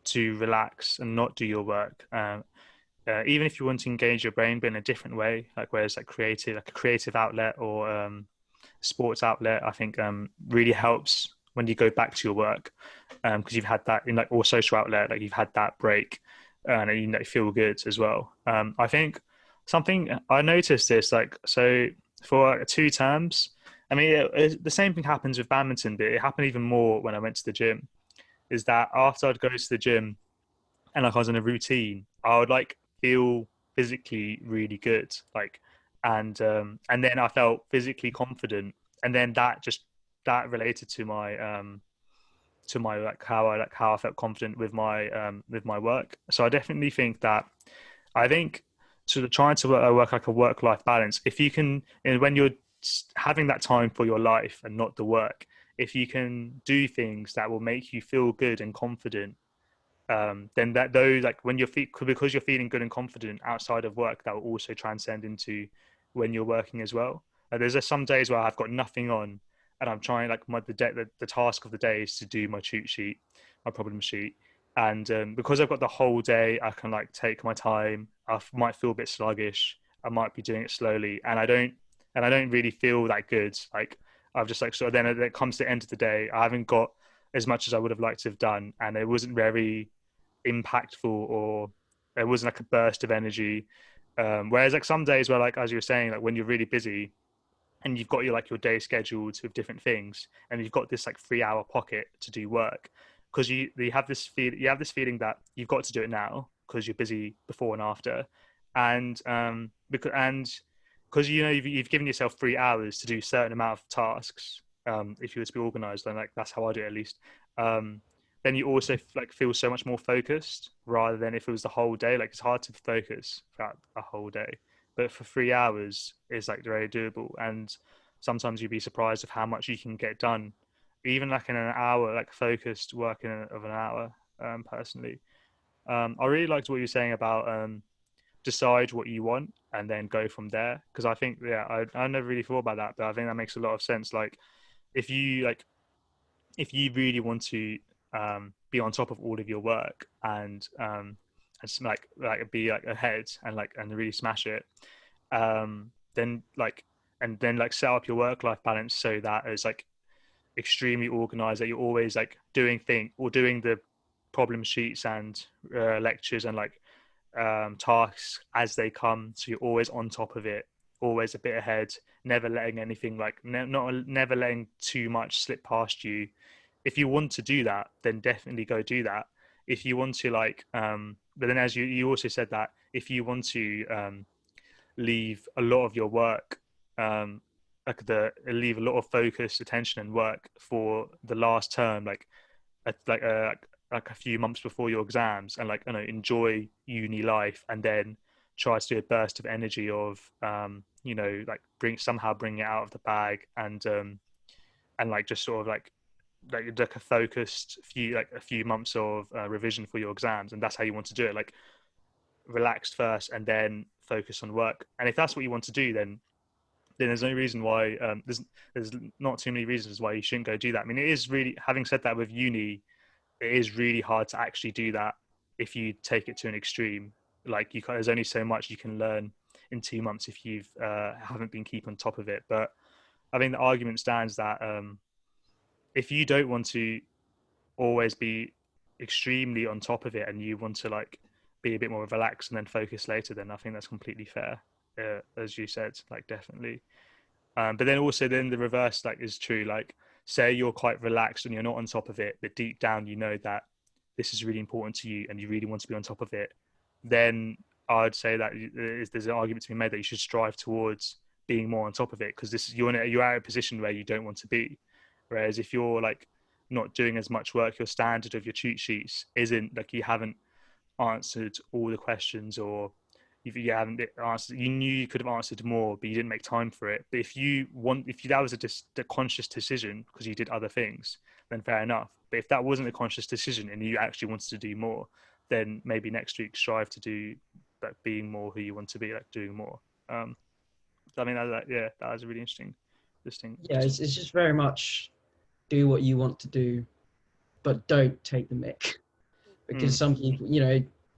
to relax and not do your work. Even if you want to engage your brain, but in a different way, like whereas like creative, like a creative outlet or sports outlet, I think really helps when you go back to your work because you've had that in like or social outlet, like you've had that break and you know, feel good as well. I think something I noticed this like so for 2 terms. I mean, the same thing happens with badminton, but it happened even more when I went to the gym. Is that after I'd go to the gym and like I was in a routine, I would like feel physically really good, like, and then I felt physically confident, and then that related to my like how I felt confident with my work. So I definitely think that I think sort of trying to work like a work life balance. If you can, and when you're having that time for your life and not the work, if you can do things that will make you feel good and confident then that those like when because you're feeling good and confident outside of work, that will also transcend into when you're working as well. There's just some days where I've got nothing on, and I'm trying like the task of the day is to do my cheat sheet, my problem sheet, and because I've got the whole day, I can like take my time. Might feel a bit sluggish. I might be doing it slowly, and I don't really feel that good. Like I've just like then it comes to the end of the day, I haven't got as much as I would have liked to have done, and it wasn't very impactful or it wasn't like a burst of energy. Whereas like some days where like as you were saying, like when you're really busy and you've got your day scheduled with different things and you've got this like 3 hour pocket to do work because you have this feeling that you've got to do it now because you're busy before and after because you know you've given yourself 3 hours to do a certain amount of tasks if you were to be organized, then like that's how I do it at least. um then you also like feel so much more focused rather than if it was the whole day. Like it's hard to focus throughout a whole day, but for 3 hours is like very doable. And sometimes you'd be surprised of how much you can get done, even like in an hour, like focused work of an hour. Personally, I really liked what you were saying about decide what you want and then go from there. Because I think, yeah, I never really thought about that, but I think that makes a lot of sense. If you like, if you really want to be on top of all of your work and be like ahead and really smash it, then like set up your work life balance so that it's like extremely organized, that you're always like doing the problem sheets and lectures and like tasks as they come, so you're always on top of it, always a bit ahead, never letting anything like never letting too much slip past you. If you want to do that, then definitely go do that. If you want to like but then as you also said that if you want to leave a lot of your work leave a lot of focus, attention and work for the last term, a, like a like a few months before your exams, and like, you know, enjoy uni life, and then try to do a burst of energy of you know, like bring it out of the bag, and like just sort of like a focused a few months of revision for your exams, and that's how you want to do it, like relaxed first and then focus on work. And if that's what you want to do, then there's no reason why there's not too many reasons why you shouldn't go do that. I mean, it is really, having said that, with uni it is really hard to actually do that if you take it to an extreme. Like there's only so much you can learn in 2 months if you've haven't been keep on top of it. But I think the argument stands that if you don't want to always be extremely on top of it and you want to like be a bit more relaxed and then focus later, then I think that's completely fair. As you said, like definitely. But then also then the reverse like is true. Like say you're quite relaxed and you're not on top of it, but deep down you know that this is really important to you and you really want to be on top of it, then I'd say that there's an argument to be made that you should strive towards being more on top of it, because this is you're at a position where you don't want to be. Whereas if you're like not doing as much work, your standard of your cheat sheets isn't like you haven't answered all the questions, or if you haven't answered, you knew you could have answered more, but you didn't make time for it. But if that was a conscious decision because you did other things, then fair enough. But if that wasn't a conscious decision and you actually wanted to do more, then maybe next week strive to do like being more who you want to be, like doing more. I mean, that was a really interesting. Yeah, it's just very much do what you want to do, but don't take the mick. Because some people,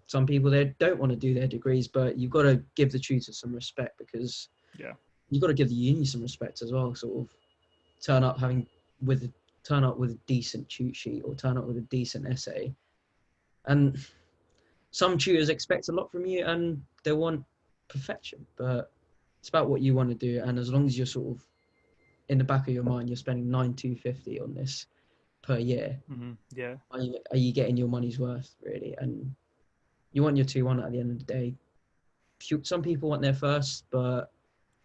some people they don't want to do their degrees, but you've got to give the tutor some respect, because you've got to give the uni some respect as well. Sort of turn up with a decent cheat sheet, or turn up with a decent essay. And some tutors expect a lot from you and they want perfection, but it's about what you want to do. And as long as you're sort of in the back of your mind, you're spending 9,250 on this per year. Yeah. Are you getting your money's worth, really? And you want your 2-1 at the end of the day. Some people want their first, but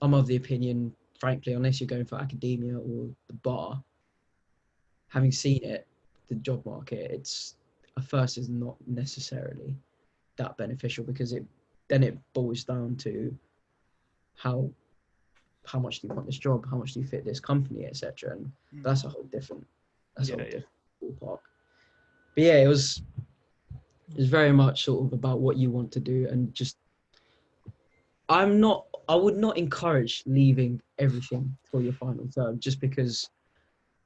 I'm of the opinion, frankly, unless you're going for academia or the bar, having seen it, the job market, a first is not necessarily that beneficial, because it boils down to how much do you want this job, how much do you fit this company, etc. And that's a whole different ballpark. But yeah, it was very much sort of about what you want to do, and just I would not encourage leaving everything for your final term just because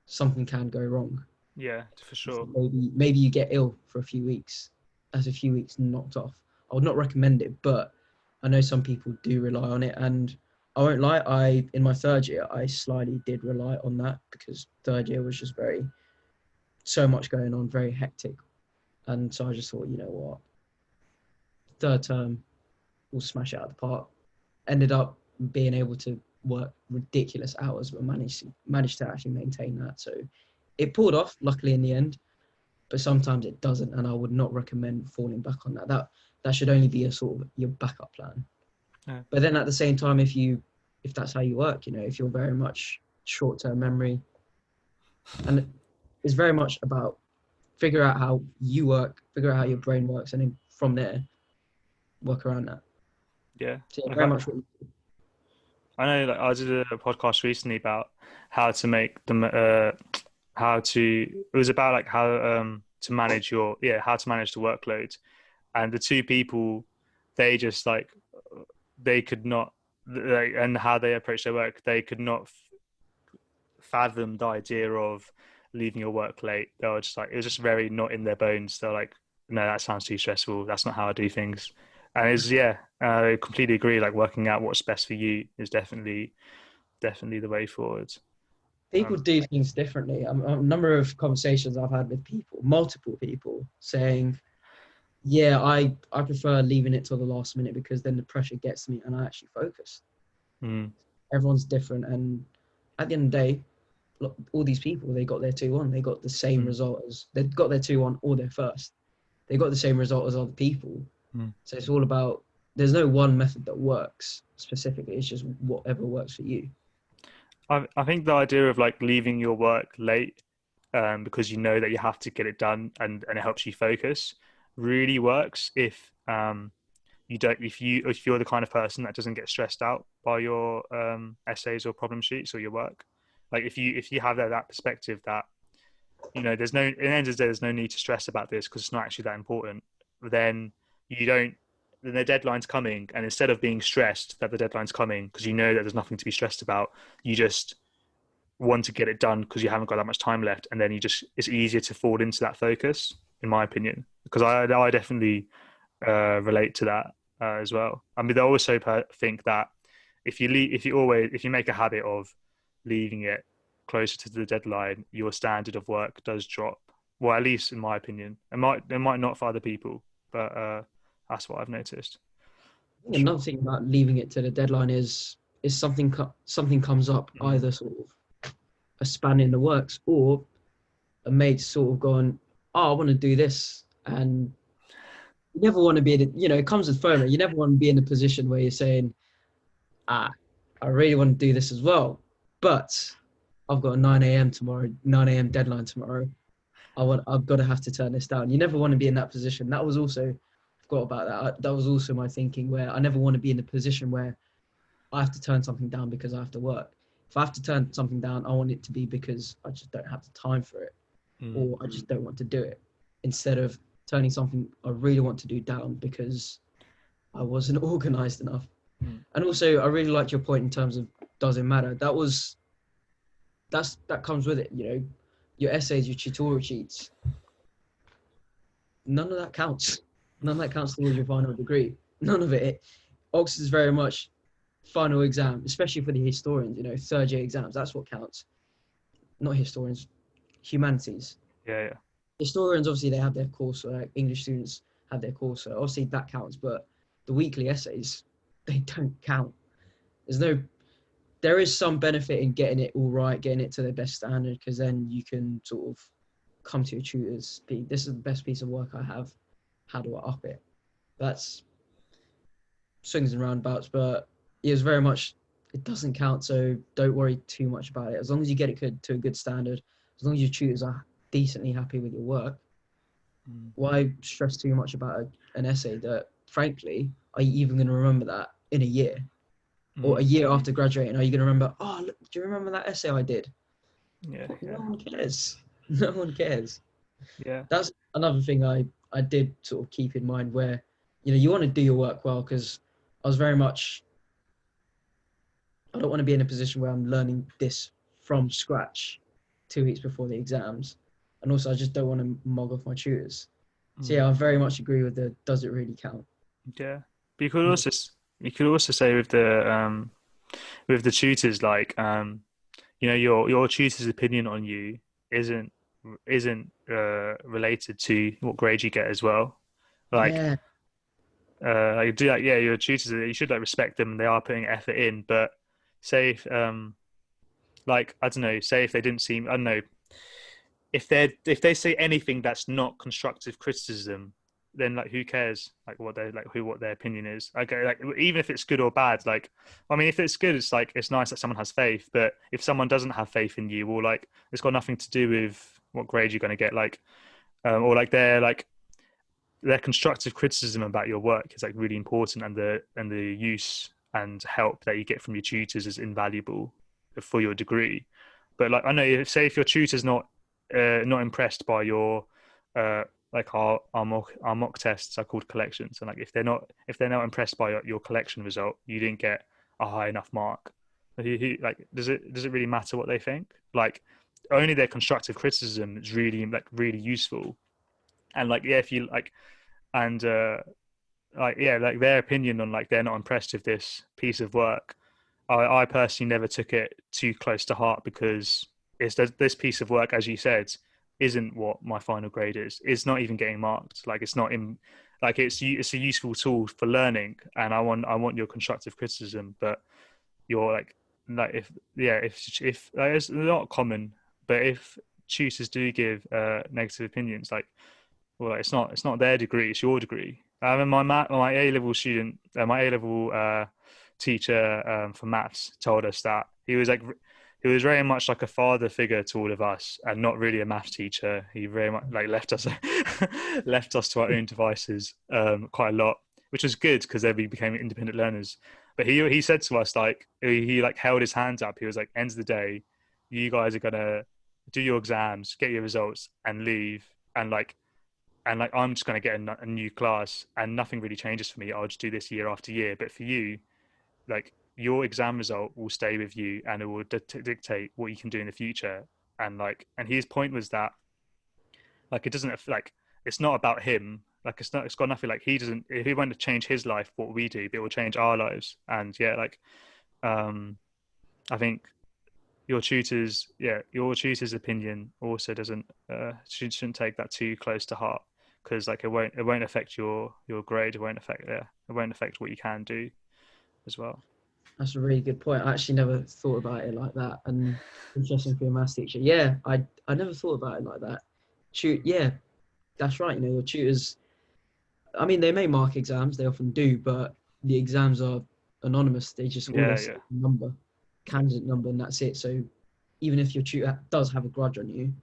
something can go wrong. Yeah, for sure. Maybe you get ill for a few weeks. That's a few weeks knocked off. I would not recommend it, but I know some people do rely on it, and I won't lie, in my third year, I slightly did rely on that, because third year was just so much going on, very hectic. And so I just thought, you know what, third term, we'll smash it out of the park. Ended up being able to work ridiculous hours, but managed to actually maintain that. So it pulled off, luckily, in the end, but sometimes it doesn't, and I would not recommend falling back on that. That should only be a sort of your backup plan. Yeah. But then at the same time, if that's how you work, if you're very much short-term memory, and it's very much about figure out how you work, figure out how your brain works, and then from there, work around that. Yeah. So very much what I know, like, I did a podcast recently about how to make them, it was about like how to manage the workload, and the two people, they just like, they could not, like, and how they approach their work, they could not fathom the idea of leaving your work late. They were just like, it was just very not in their bones. They're like, no, that sounds too stressful. That's not how I do things. And I completely agree. Like, working out what's best for you is definitely the way forward. people do things differently. A number of conversations I've had with multiple people, saying, yeah, I prefer leaving it till the last minute, because then the pressure gets me and I actually focus. Everyone's different, and at the end of the day, look, all these people, they got their 2-1. They got the same result as they got their 2-1 or their first. They got the same result as other people. So it's all about, there's no one method that works specifically. It's just whatever works for you. I think the idea of like leaving your work late because you know that you have to get it done, and it helps you focus, really works if if you're the kind of person that doesn't get stressed out by your essays or problem sheets or your work. Like, if you have that perspective that, there's no, in the end of the day, there's no need to stress about this because it's not actually that important, then the deadline's coming, and instead of being stressed that the deadline's coming because you know that there's nothing to be stressed about, you just want to get it done because you haven't got that much time left, and then it's easier to fall into that focus, in my opinion, because I definitely relate to that as well. I mean, I also think that if you make a habit of leaving it closer to the deadline, your standard of work does drop. Well, at least in my opinion. It might not for other people, but that's what I've noticed. Another thing about leaving it to the deadline is something comes up, either sort of a span in the works, or a mate sort of going, oh, I want to do this, and you never want to be it comes with FOMO. You never want to be in a position where you're saying, I really want to do this as well, but I've got a 9 a.m. deadline tomorrow. I've got to have to turn this down. You never want to be in that position. That was also, forgot about that. That was also my thinking, where I never want to be in a position where I have to turn something down because I have to work. If I have to turn something down, I want it to be because I just don't have the time for it, or I just don't want to do it, instead of turning something I really want to do down because I wasn't organized enough. Mm. And also, I really liked your point in terms of doesn't matter. That comes with it. You know, your essays, your tutorial sheets, none of that counts. None of that counts towards your final degree. None of it. Oxford's very much final exam, especially for the historians. You know, third year exams. That's what counts. Not historians, humanities. Yeah, yeah. Historians, obviously, they have their course. So like English students have their course. So obviously that counts. But the weekly essays, they don't count. There's no there is some benefit in getting it all right, getting it to the best standard, because then you can sort of come to your tutors, this is the best piece of work I have. How do I up it? That's swings and roundabouts, but it was very much, it doesn't count, so don't worry too much about it. As long as you get it to a good standard, as long as your tutors are decently happy with your work, why stress too much about an essay that, frankly, are you even going to remember that in a year? Or a year after graduating, are you going to remember, oh, look, do you remember that essay I did? Yeah, No one cares. No one cares. yeah. That's another thing I did sort of keep in mind where, you know, you want to do your work well, because I was very much, I don't want to be in a position where I'm learning this from scratch 2 weeks before the exams. And also, I just don't want to mug off my tutors. So yeah, I very much agree with the does it really count? Yeah, but you could also say with the tutors, like you know, your tutor's opinion on you isn't related to what grade you get as well. Like Yeah, like do like, yeah, your tutors, you should like respect them. They are putting effort in, but say if like I don't know, say if they didn't seem, I don't know, if they say anything that's not constructive criticism, then like who cares like what their opinion is. Okay, like even if it's good or bad, like I mean if it's good, it's like it's nice that someone has faith, but if someone doesn't have faith in you, well, like it's got nothing to do with what grade you're going to get, like or like their constructive criticism about your work is like really important, and the use and help that you get from your tutors is invaluable for your degree. But like I know, say if your tutor's not impressed by your like our mock tests are called collections, and like if they're not impressed by your collection result, you didn't get a high enough mark. Like does it really matter what they think? Like only their constructive criticism is really useful. And like yeah, if you like and like yeah, like their opinion on like they're not impressed with this piece of work, I personally never took it too close to heart, because it's this piece of work, as you said, isn't what my final grade is. It's not even getting marked. Like it's not in, like it's a useful tool for learning, and I want your constructive criticism, but you're like if yeah if like, it's not common, but if tutors do give negative opinions, like well, it's not their degree, it's your degree. I mean, my A level student, my A level teacher for maths told us that he was very much like a father figure to all of us, and not really a maths teacher. He very much like left us left us to our own devices quite a lot, which was good because then we became independent learners. But he said to us like he like held his hands up. He was like, "End of the day, you guys are gonna do your exams, get your results, and leave, and like I'm just going to get a new class, and nothing really changes for me. I'll just do this year after year. But for you, like your exam result will stay with you, and it will dictate what you can do in the future." And his point was that like it doesn't like it's not about him. Like it's got nothing, like he doesn't, if he wanted to change his life, what we do, but it will change our lives. And yeah, like um I think your tutor's opinion also doesn't shouldn't take that too close to heart, because like it won't affect your grade. It won't affect what you can do as well. that's a really good point. I actually never thought about it like that. And interesting for your maths teacher. Yeah, I never thought about it like that. Yeah, that's right. You know, your tutors, I mean, they may mark exams, they often do, but the exams are anonymous. They just all Yeah, they say yeah. is number, candidate number, and that's it. So even if your tutor does have a grudge on you,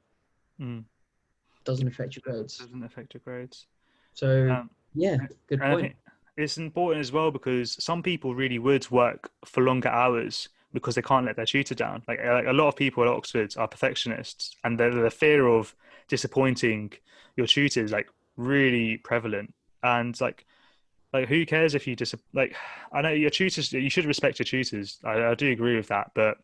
Mm. it doesn't affect your grades. Doesn't affect your grades. So Um, yeah, good and I point. think it's important as well, because some people really would work for longer hours because they can't let their tutor down. Like a lot of people at Oxford are perfectionists, and the fear of disappointing your tutor is like really prevalent. And like like who cares if you just like, I know your tutors, you should respect your tutors. I do agree with that, but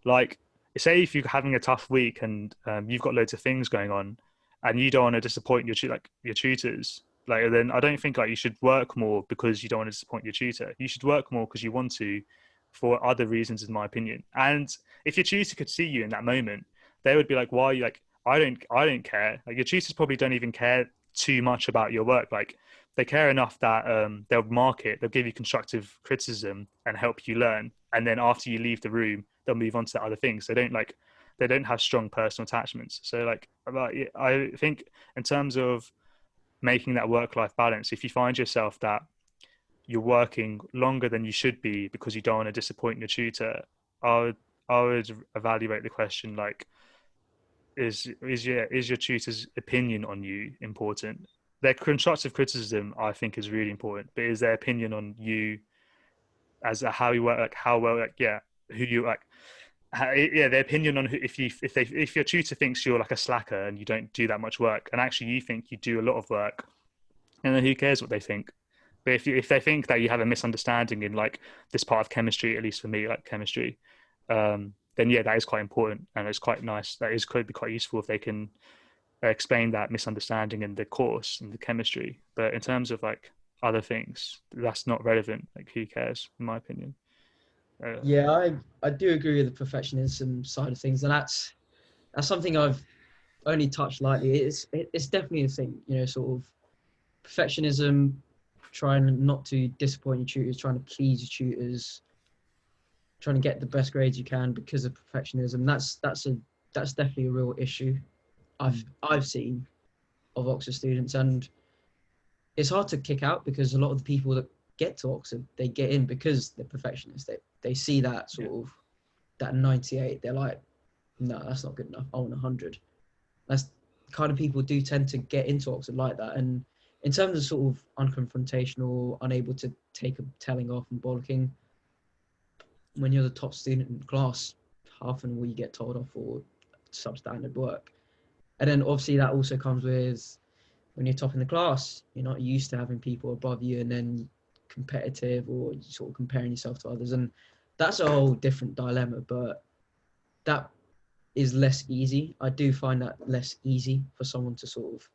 like, say if you're having a tough week and you've got loads of things going on, and you don't want to disappoint like your tutors, like then I don't think like you should work more because you don't want to disappoint your tutor. You should work more because you want to, for other reasons, in my opinion. And if your tutor could see you in that moment, they would be like, "Why are you like?" I don't care. Like your tutors probably don't even care too much about your work. Like they care enough that they'll mark it, they'll give you constructive criticism and help you learn. And then after you leave the room, they'll move on to other things. They don't have strong personal attachments. So like I think in terms of making that work-life balance, if you find yourself that you're working longer than you should be because you don't want to disappoint your tutor, I would evaluate the question like, is your tutor's opinion on you important? Their constructive criticism, I think, is really important, but is their opinion on you as how you work, like how well, like yeah, who you like, yeah, their opinion on who, if your tutor thinks you're like a slacker and you don't do that much work, and actually you think you do a lot of work, and then who cares what they think? But if they think that you have a misunderstanding in like this part of chemistry, at least for me, like chemistry, then yeah, that is quite important, and it's quite nice. Could be quite useful if they can explain that misunderstanding in the course in the chemistry. But in terms of like other things, that's not relevant. Like who cares, in my opinion. Yeah, I do agree with the perfectionism side of things, and that's something I've only touched lightly. It's definitely a thing, you know, sort of perfectionism, trying not to disappoint your tutors, trying to please your tutors, trying to get the best grades you can because of perfectionism. That's definitely a real issue I've seen of Oxford students, and it's hard to kick out because a lot of the people that get to Oxford, they get in because they're perfectionists. They see that sort of that 98. They're like, no, that's not good enough. I want 100. That's kind of people do tend to get into Oxford like that. And in terms of sort of unconfrontational, unable to take a telling off and bollocking, when you're the top student in class, half and all you get told off for substandard work. And then obviously that also comes with when you're top in the class, you're not used to having people above you and then competitive or sort of comparing yourself to others. And that's a whole different dilemma, but that is less easy. I do find that less easy for someone to sort of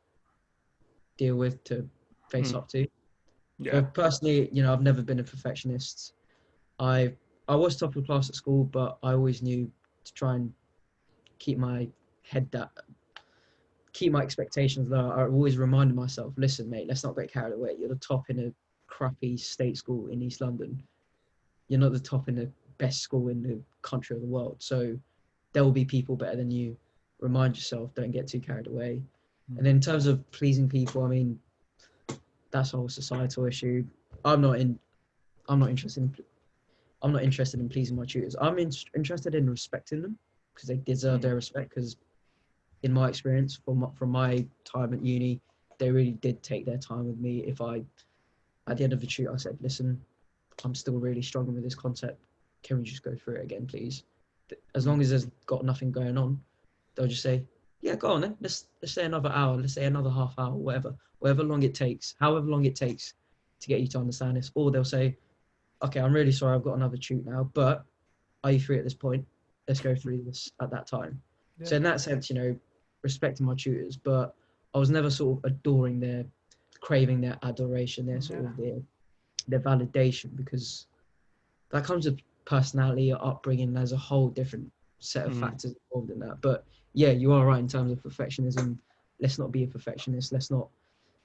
deal with, to face up to. Yeah. But personally, you know, I've never been a perfectionist. I was top of the class at school, but I always knew to try and keep my head down, keep my expectations low. I always reminded myself, listen, mate, let's not get carried away. You're the top in a crappy state school in East London. You're not the top in the best school in the country or the world. So there will be people better than you. Remind yourself, don't get too carried away. And then in terms of pleasing people, I mean, that's a whole societal issue. I'm not interested in pleasing my tutors. I'm interested in respecting them because they deserve their respect. Because in my experience, from my time at uni, they really did take their time with me. If at the end of the tutor, I said, listen, I'm still really struggling with this concept. Can we just go through it again, please? As long as there's got nothing going on, they'll just say, yeah, go on then. Let's say another hour. Let's say another half hour, whatever long it takes, however long it takes to get you to understand this. Or they'll say, okay, I'm really sorry, I've got another shoot now, but are you free at this point? Let's go through this at that time. Yeah. So in that sense, you know, respecting my tutors, but I was never sort of craving their adoration, their sort of their validation, because that comes with personality, upbringing. There's a whole different set of factors involved in that. But yeah, you are right in terms of perfectionism. Let's not be a perfectionist. Let's not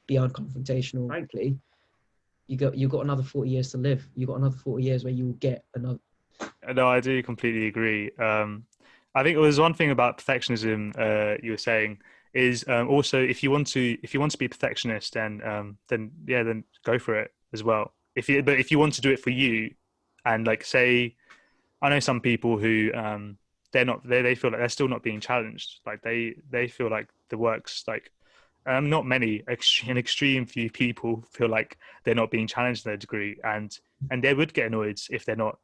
be unconfrontational. Frankly, you've got another 40 years to live. You've got another 40 years where you will get another. No, I do completely agree. I think it was one thing about perfectionism you were saying is also if you want to be a perfectionist, then go for it as well. If you want to do it for you, and like say, I know some people who they feel like they're still not being challenged. Like they feel like the work's like not many, an extreme few people feel like they're not being challenged in their degree, and they would get annoyed if they're not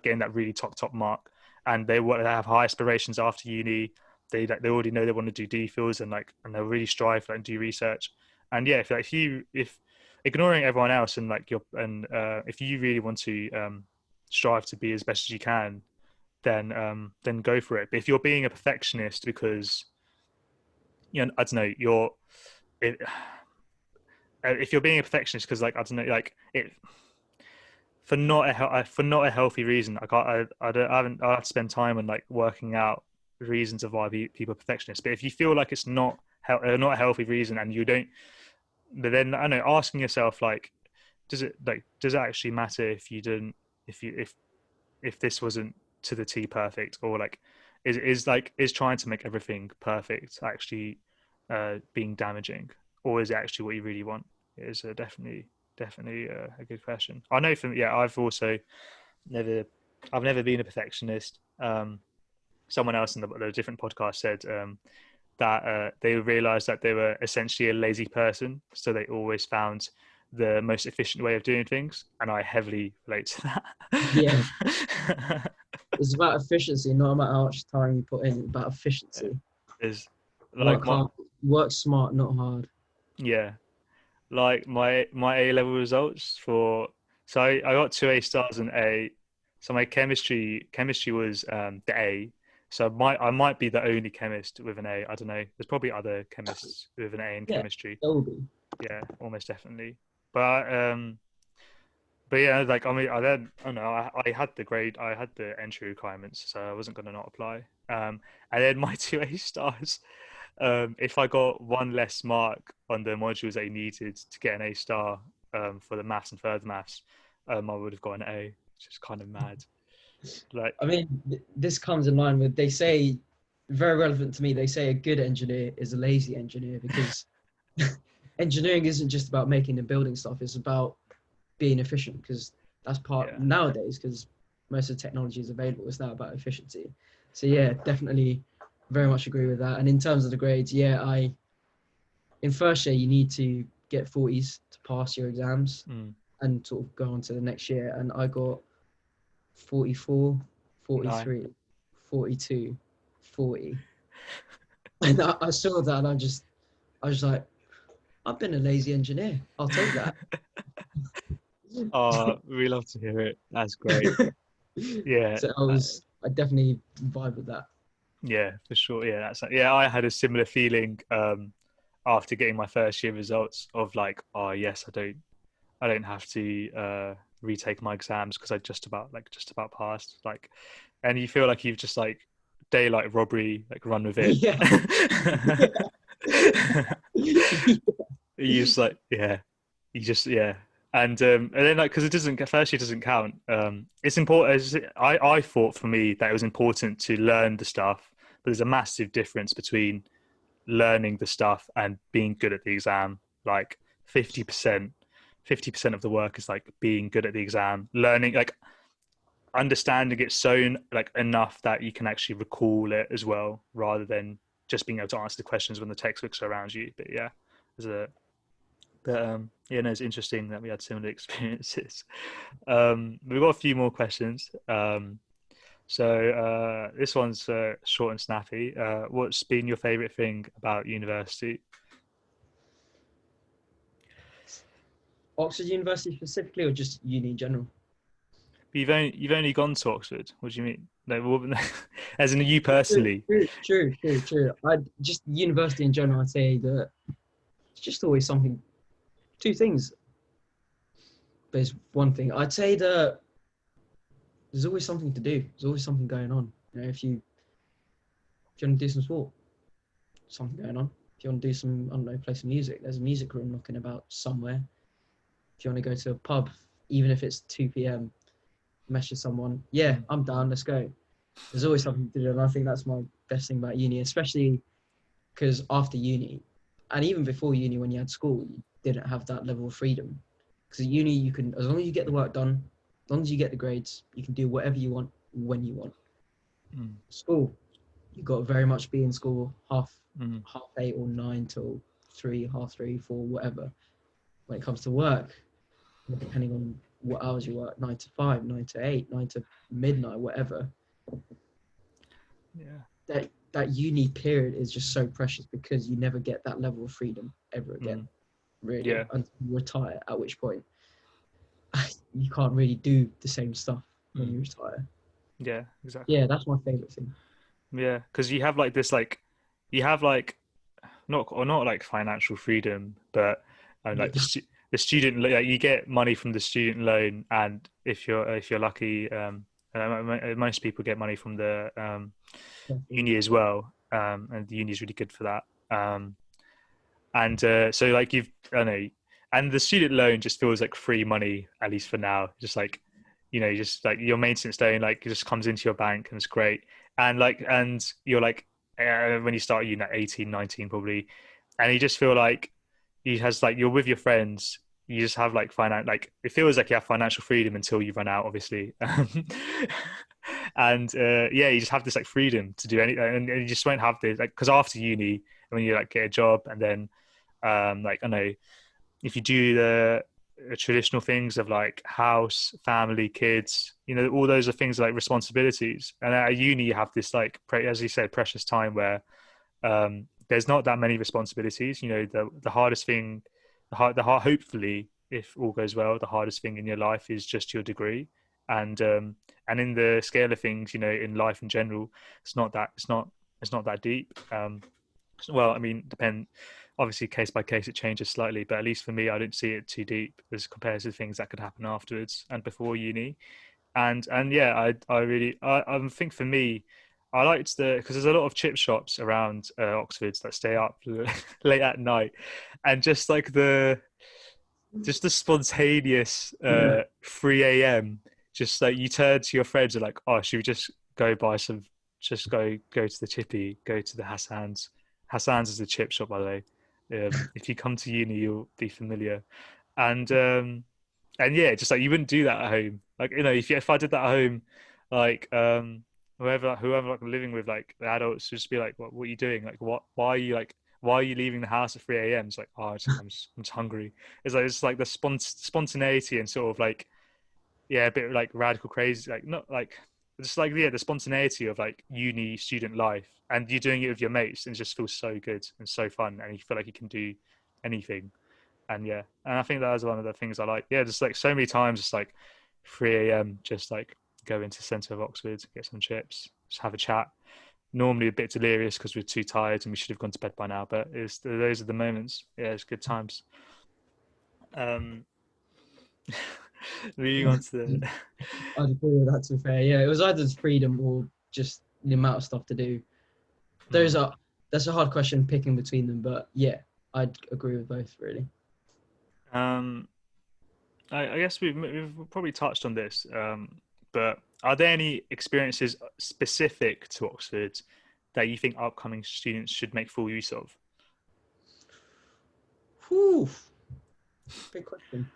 getting that really top mark, and they have high aspirations after uni. They already know they want to do DPhils and they'll really strive and do research. And yeah, if ignoring everyone else and like if you really want to strive to be as best as you can, then go for it. But if you're being a perfectionist because I don't know, it, if you're being a perfectionist because like I don't know, like it for not a healthy reason. I haven't I have to spend time on like working out reasons of why people are perfectionists. But if you feel like it's not not a healthy reason and you don't, but then I don't know, asking yourself like, does it actually matter if you didn't if this wasn't to the T perfect, or like is trying to make everything perfect actually being damaging, or is it actually what you really want? It is definitely a good question. I know from never I've never been a perfectionist. Someone else in the different podcast said that they realized that they were essentially a lazy person, so they always found the most efficient way of doing things, and I heavily relate to Yeah, that. it's about efficiency, not about how much time you put in. It's about efficiency. Is like Work hard, work smart, not hard. yeah, like my A level results for so I got two A stars and A. So my chemistry was the A. So I might be the only chemist with an A. I don't know. There's probably other chemists with an A in Yeah, chemistry. there will be. Yeah, almost definitely. But yeah, like I mean, I don't know. I had the grade, I had the entry requirements, so I wasn't going to not apply. And then my two A stars. If I got one less mark on the modules that you needed to get an A star for the maths and further maths, I would have got an A, which is kind of mad. Like, I mean, this comes in line with, they say, very relevant to me, they say a good engineer is a lazy engineer, because engineering isn't just about making and building stuff, it's about being efficient, because that's part yeah, nowadays, because most of the technology is available, it's now about efficiency. So yeah, definitely very much agree with that. And in terms of the grades, yeah, in first year you need to get 40s to pass your exams and sort of go on to the next year, and I got 44, no, 43, 42, 40. And I saw that and I was like, I've been a lazy engineer. I'll take that. oh, we love to hear it. That's great. Yeah, So I definitely vibe with that. yeah, for sure. Yeah, yeah. I had a similar feeling after getting my first year results of like, oh yes, I don't have to retake my exams because I just about passed. Like, and you feel like you've just like daylight robbery, like run with it. Yeah. You just like you just and then like because it doesn't first year doesn't count. It's important. I thought for me that it was important to learn the stuff, but there's a massive difference between learning the stuff and being good at the exam. Like 50%, 50% of the work is like being good at the exam, learning like understanding it so like enough that you can actually recall it as well, rather than just being able to answer the questions when the textbooks are around you. But yeah, there's a yeah, no, it's interesting that we had similar experiences. We've got a few more questions. So this one's short and snappy. What's been your favorite thing about university? Oxford University specifically, or just uni in general? You've only gone to Oxford. What do you mean? No, as in you personally. True. I just university in general. I'd say that it's just always something. Two things. There's one thing. I'd say that there's always something to do. There's always something going on. You know, if you want to do some sport, something going on. If you want to do some, I don't know, play some music, there's a music room knocking about somewhere. If you want to go to a pub, even if it's 2 p.m., message someone. Yeah, I'm down. Let's go. There's always something to do, and I think that's my best thing about uni, especially because after uni, and even before uni, when you had school, you didn't have that level of freedom. Because at uni, you can, as long as you get the work done, as long as you get the grades, you can do whatever you want when you want. School, you got to very much be in school half 8 or 9 till 3, half 3, 4, whatever. When it comes to work, depending on what hours you work, 9 to 5, 9 to 8, 9 to midnight, whatever. Yeah. That uni period is just so precious because you never get that level of freedom ever again. really, Yeah. until you retire, at which point you can't really do the same stuff when you retire. Yeah, exactly. Yeah, that's my favorite thing. Yeah, because you have like this like you have like not like financial freedom, but Yeah, like the student like you get money from the student loan, and if you're lucky, most people get money from the definitely. uni as well, and the uni is really good for that. And so like I don't know, and the student loan just feels like free money at least for now. Just like just like your maintenance loan, like it just comes into your bank and it's great. And you're like when you start uni at 18, 19 probably, and you just feel like you has like you're with your friends. You just have like like it feels like you have financial freedom until you run out, obviously. And yeah, you just have this like freedom to do anything, and you just won't have this like because after uni, when you like get a job and then like I know if you do the traditional things of like house, family, kids, all those are things like responsibilities. And at uni, you have this like, as you said, precious time where there's not that many responsibilities. The hardest thing, hopefully, if all goes well, the hardest thing in your life is just your degree. And in the scale of things, in life in general, it's not that deep. Well, I mean, obviously case by case it changes slightly, but at least for me I don't see it too deep as compared to things that could happen afterwards and before uni. And yeah, I think for me I liked because there's a lot of chip shops around Oxford that stay up late at night, and just the spontaneous Yeah, 3 a.m. just like you turn to your friends and like, oh, should we just go buy some, just go to the chippy, go to the Hassan's is a chip shop, by the way. If you come to uni you'll be familiar. And yeah, just like you wouldn't do that at home. Like, if I did that at home, like whoever like I'm living with, like the adults would just be like, what are you doing? Like, why are you leaving the house at 3 a.m.? It's like, oh, I'm just hungry. It's like the spontaneity and sort of like, yeah, a bit like radical crazy, like not like just like, yeah, the spontaneity of like uni student life, and you're doing it with your mates and it just feels so good and so fun, and you feel like you can do anything. And yeah, and I think that was one of the things I like. Yeah, just like so many times, just like 3 a.m., just like go into the centre of Oxford, get some chips, just have a chat. Normally a bit delirious because we're too tired and we should have gone to bed by now, but those are the moments. Yeah, it's good times. Um, moving on to the I'd agree with that, to be fair. Yeah, it was either the freedom or just the amount of stuff to do. Hmm. That's a hard question picking between them, but yeah, I'd agree with both really. um, I guess we've probably touched on this, but are there any experiences specific to Oxford that you think upcoming students should make full use of? Whew, big question.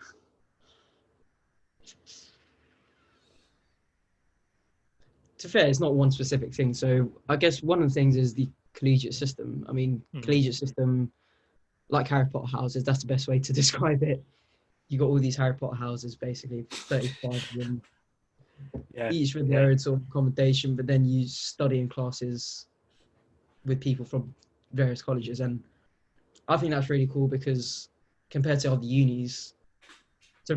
To be fair, it's not one specific thing. So I guess one of the things is the collegiate system. I mean, Mm. collegiate system, like Harry Potter houses, that's the best way to describe it. You got all these Harry Potter houses, basically 35 of them, Yeah, each with yeah. their own sort of accommodation, but then you study in classes with people from various colleges. And I think that's really cool because compared to other unis, so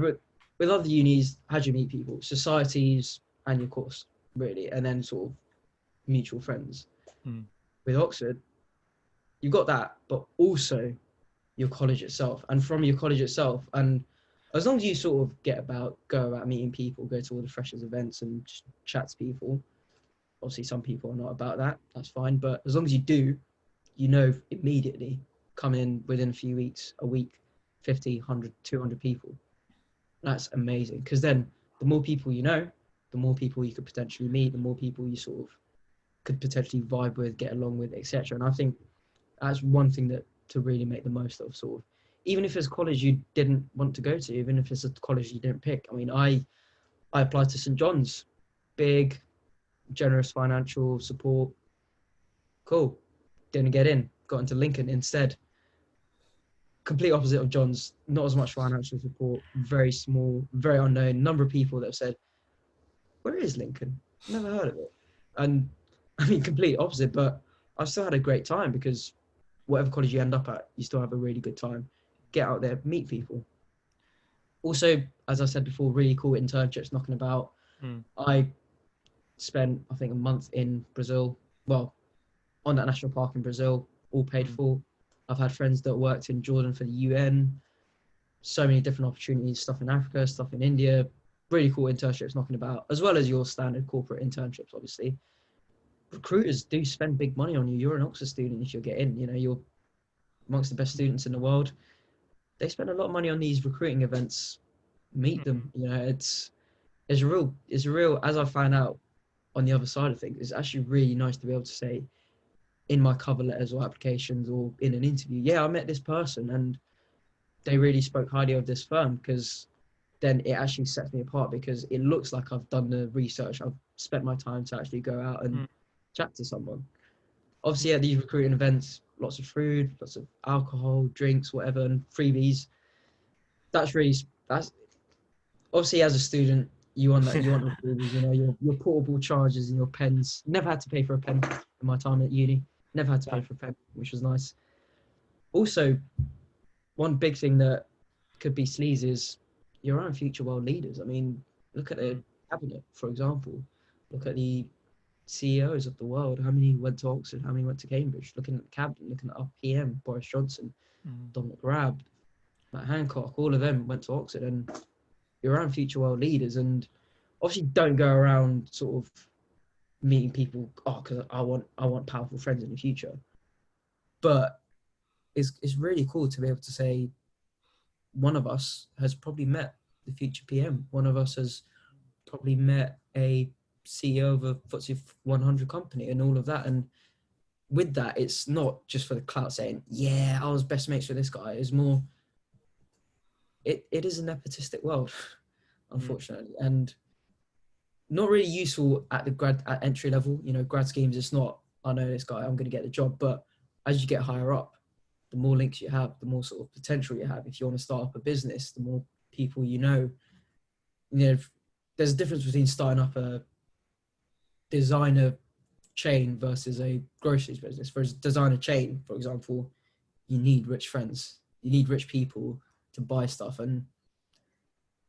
with other unis, how do you meet people? Societies and your course, really, and then sort of mutual friends. Mm. With Oxford, you've got that, but also your college itself. And from your college itself, and as long as you sort of go about meeting people, go to all the freshers events and just chat to people. Obviously, some people are not about that. That's fine. But as long as you do, you know immediately, come in within a few weeks, a week, 50, 100, 200 people. That's amazing. Because then the more people you know, the more people you could potentially meet, the more people you sort of could potentially vibe with, get along with, etc. And I think that's one thing that to really make the most of, sort of, even if it's a college you didn't want to go to, even if it's a college you didn't pick. I mean, I applied to St. John's, big, generous financial support, cool, didn't get in, got into Lincoln instead. Complete opposite of John's, not as much financial support, very small, very unknown, number of people that have said, where is Lincoln? Never heard of it. And I mean, complete opposite, but I still had a great time because whatever college you end up at, you still have a really good time. get out there, meet people. Also, as I said before, really cool internships knocking about. I spent, I think, a month in Brazil, well, on that national park in Brazil, all paid for. I've had friends that worked in Jordan for the UN, so many different opportunities, stuff in Africa, stuff in India, really cool internships knocking about, as well as your standard corporate internships, obviously. Recruiters do spend big money on you. You're an Oxford student if you get in, you know, you're amongst the best students in the world. They spend a lot of money on these recruiting events. Meet them, you know, it's a real, as I find out on the other side of things, it's actually really nice to be able to say in my cover letters or applications or in an interview, yeah, I met this person and they really spoke highly of this firm, because then it actually sets me apart, because it looks like I've done the research. I've spent my time to actually go out and chat to someone. Obviously, at these recruiting events, lots of food, lots of alcohol, drinks, whatever, and freebies. That's obviously, as a student, you want that. You want the freebies. You know, your portable chargers and your pens. Never had to pay for a pen in my time at uni. Never had to pay for a pen, which was nice. Also, one big thing that could be sleazy is your own future world leaders. I mean, look at the cabinet, for example. Look at the CEOs of the world. How many went to Oxford? How many went to Cambridge? Looking at the cabinet, looking at our PM, Boris Johnson, Dominic Raab, Matt Hancock, all of them went to Oxford, and you're around future world leaders. And obviously, don't go around sort of meeting people. Oh, because I want powerful friends in the future. But it's really cool to be able to say, one of us has probably met the future PM. One of us has probably met a CEO of a FTSE 100 company and all of that. And with that, it's not just for the clout saying, yeah, I was best mates with this guy. It's more, it is a nepotistic world, unfortunately. And not really useful at entry level. You know, grad schemes, it's not, I know this guy, I'm going to get the job. But as you get higher up, the more links you have, the more sort of potential you have. If you want to start up a business, the more people you know. You know, there's a difference between starting up a designer chain versus a groceries business. For a designer chain, for example, you need rich friends. You need rich people to buy stuff. And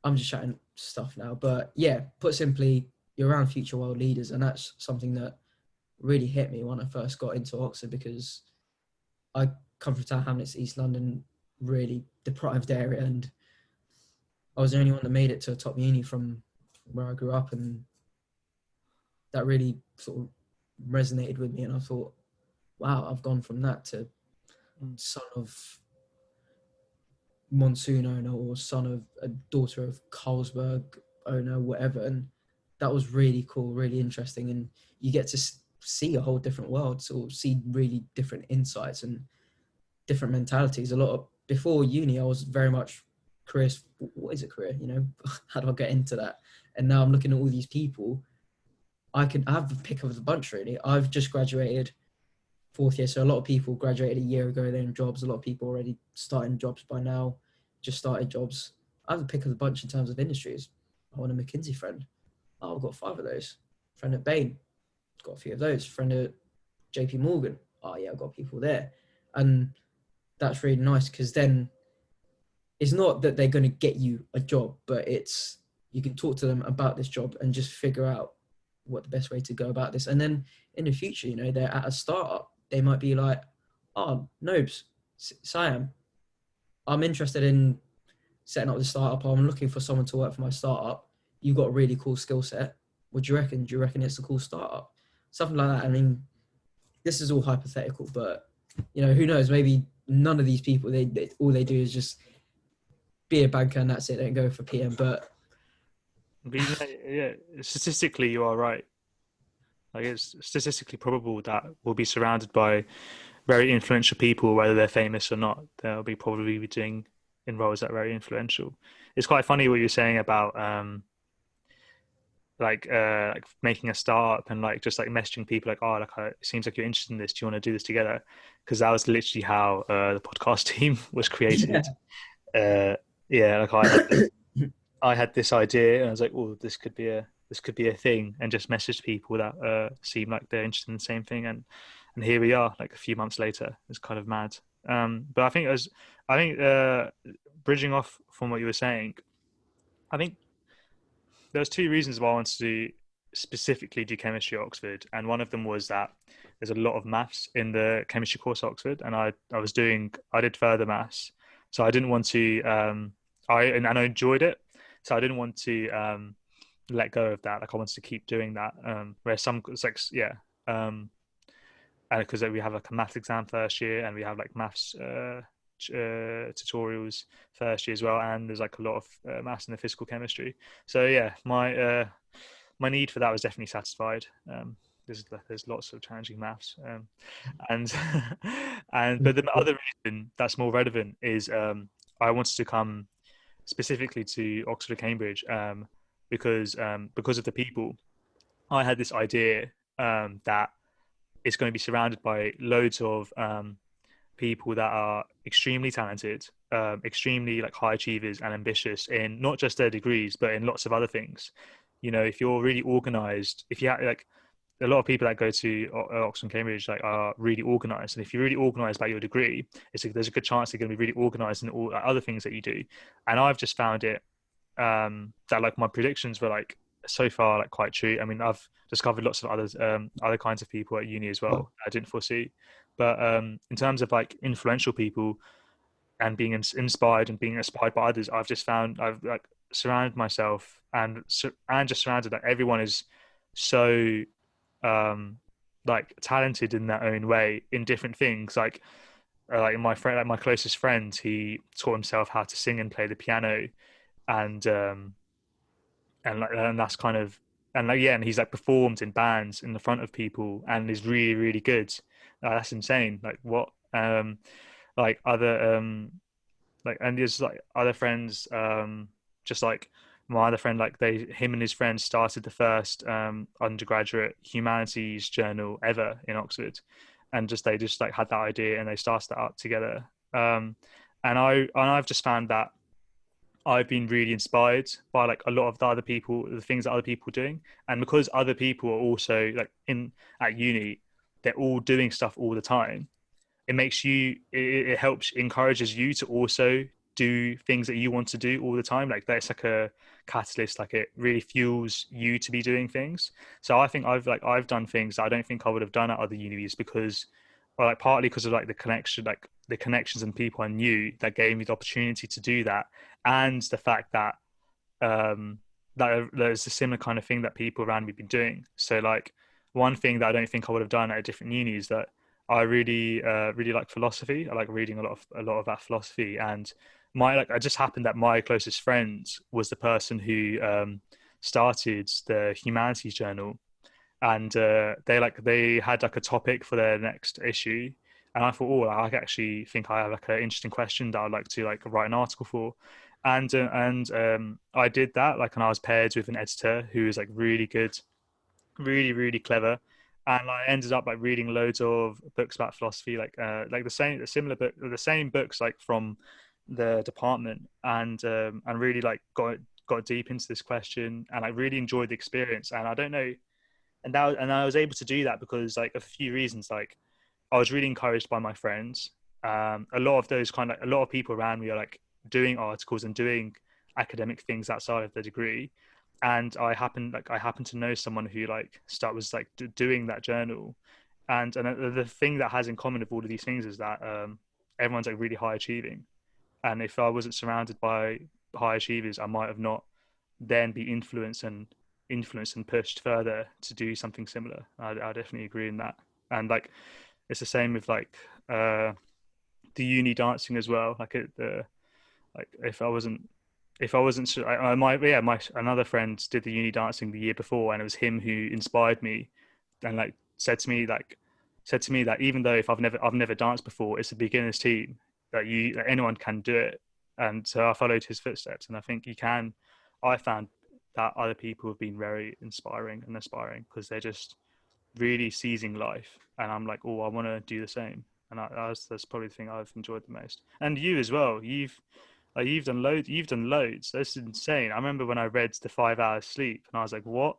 I'm just chatting stuff now. But yeah, put simply, you're around future world leaders. And that's something that really hit me when I first got into Oxford, because I come from Tower Hamlets, East London, really deprived area, and I was the only one that made it to a top uni from where I grew up, and that really sort of resonated with me. And I thought, wow, I've gone from that to son of Monsoon owner, or son of a daughter of Carlsberg owner, whatever. And that was really cool, really interesting, and you get to see a whole different world, sort of see really different insights and different mentalities. Before uni, I was very much careers. What is a career? You know, how do I get into that? And now I'm looking at all these people. I have the pick of the bunch, really. I've just graduated fourth year, so a lot of people graduated a year ago. They're in jobs. A lot of people already starting jobs by now, just started jobs. I have the pick of the bunch in terms of industries. I want a McKinsey friend. Oh, I've got 5 of those. Friend at Bain, got a few of those. Friend at JP Morgan. Oh yeah, I've got people there. And that's really nice, because then it's not that they're going to get you a job, but it's, you can talk to them about this job and just figure out what the best way to go about this. And then in the future, you know, they're at a startup. They might be like, oh, Nobes, Siam, I'm interested in setting up the startup. I'm looking for someone to work for my startup. You've got a really cool skill set. What do you reckon? Do you reckon it's a cool startup? Something like that. I mean, this is all hypothetical, but, you know, who knows? Maybe none of these people, they all they do is just be a banker and that's it. They don't go for PM. But you know, yeah, statistically, you are right. Like, it's statistically probable that we'll be surrounded by very influential people, whether they're famous or not. They'll be probably doing in roles that are very influential. It's quite funny what you're saying about like making a startup and like just like messaging people like, oh, like it seems like you're interested in this. Do you want to do this together? Because that was literally how the podcast team was created. Yeah, like I had this idea and I was like, oh, this could be a thing, and just messaged people that seem like they're interested in the same thing, and and here we are, like a few months later. It's kind of mad. But I think bridging off from what you were saying, I think there's two reasons why I wanted to specifically do chemistry at Oxford, and one of them was that there's a lot of maths in the chemistry course at Oxford, and I did further maths, so I didn't want to and I enjoyed it, so I didn't want to let go of that. Like I wanted to keep doing that. Where some it's like yeah, and because we have like a maths exam first year, and we have like maths tutorials first year as well, and there's like a lot of maths in the physical chemistry. So yeah, my need for that was definitely satisfied. There's lots of challenging maths, and but the other reason that's more relevant is I wanted to come specifically to Oxford, Cambridge, because of the people. I had this idea that it's going to be surrounded by loads of people that are extremely talented, extremely like high achievers and ambitious in not just their degrees, but in lots of other things. You know, if you're really organized, if you have like a lot of people that go to Oxford and Cambridge like are really organized, and if you're really organized about your degree, there's a good chance they're going to be really organized in all other things that you do. And I've just found it that like my predictions were like so far like quite true. I mean, I've discovered lots of other kinds of people at uni as well I didn't foresee. But in terms of like influential people and being inspired and being inspired by others, I've just found I've like surrounded myself and just surrounded that everyone is so like talented in their own way in different things. Like my friend, like my closest friend, he taught himself how to sing and play the piano, and and that's kind of and like yeah, and he's like performed in bands in the front of people and is really really good. That's insane. Like what like other like and there's like other friends just like my other friend, like him and his friends started the first undergraduate humanities journal ever in Oxford, and they just like had that idea and they started that up together. I've just found that I've been really inspired by like a lot of the things that other people are doing. And because other people are also like at uni, they're all doing stuff all the time. It helps, encourages you to also do things that you want to do all the time. Like that's like a catalyst, like it really fuels you to be doing things. So I think I've done things that I don't think I would have done at other unis because, well, like partly because of like the connections and people I knew that gave me the opportunity to do that, and the fact that that there's a similar kind of thing that people around me have been doing. So like one thing that I don't think I would have done at a different uni is that I really like philosophy. I like reading a lot of that philosophy, and it just happened that my closest friend was the person who started the humanities journal, and they had like a topic for their next issue, and I thought, oh, I actually think I have like an interesting question that I'd like to like write an article for, and I did that, like, and I was paired with an editor who was like really good, really really clever, and I ended up like reading loads of books about philosophy, like the same books like from the department, and really like got deep into this question, and I really enjoyed the experience. And I don't know, and I was able to do that because like a few reasons. Like I was really encouraged by my friends. A lot of people around me are like doing articles and doing academic things outside of their degree, and I happened to know someone who was doing that journal, and the thing that has in common with all of these things is that everyone's like really high achieving, and if I wasn't surrounded by high achievers, I might have not then be influenced and pushed further to do something similar. I definitely agree in that, and like it's the same with like the uni dancing as well. Like if I wasn't sure, my another friend did the uni dancing the year before, and it was him who inspired me, and like said to me that even though if I've never danced before, it's a beginner's team, that anyone can do it. And so I followed his footsteps, and I think you can. I found that other people have been very inspiring and aspiring because they're just really seizing life, and I'm like, oh, I want to do the same. And that's probably the thing I've enjoyed the most. And you as well. You've done loads. You've done loads. That's insane. I remember when I read the 5 hours sleep, and I was like, what?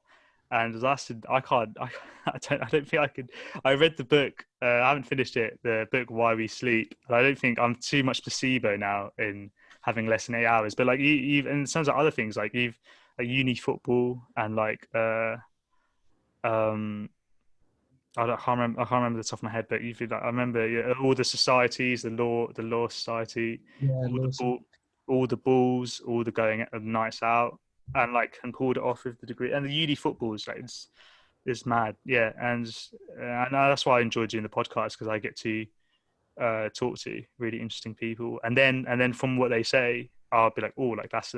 and it lasted. I can't. I don't think I could. I read the book. I haven't finished it. The book Why We Sleep. And I don't think I'm too much placebo now in having less than 8 hours. But like you and it sounds like other things like you've like uni football and like um I can't remember the top of my head, but you feel like I remember all the societies, the law society, Yeah, all the Lawson. ball, all the balls, all the going nights out, and like can pulled it off with the degree. And the uni football is like it's mad, yeah. And that's why I enjoy doing the podcast because I get to talk to really interesting people, and then from what they say, I'll be like, oh, like that's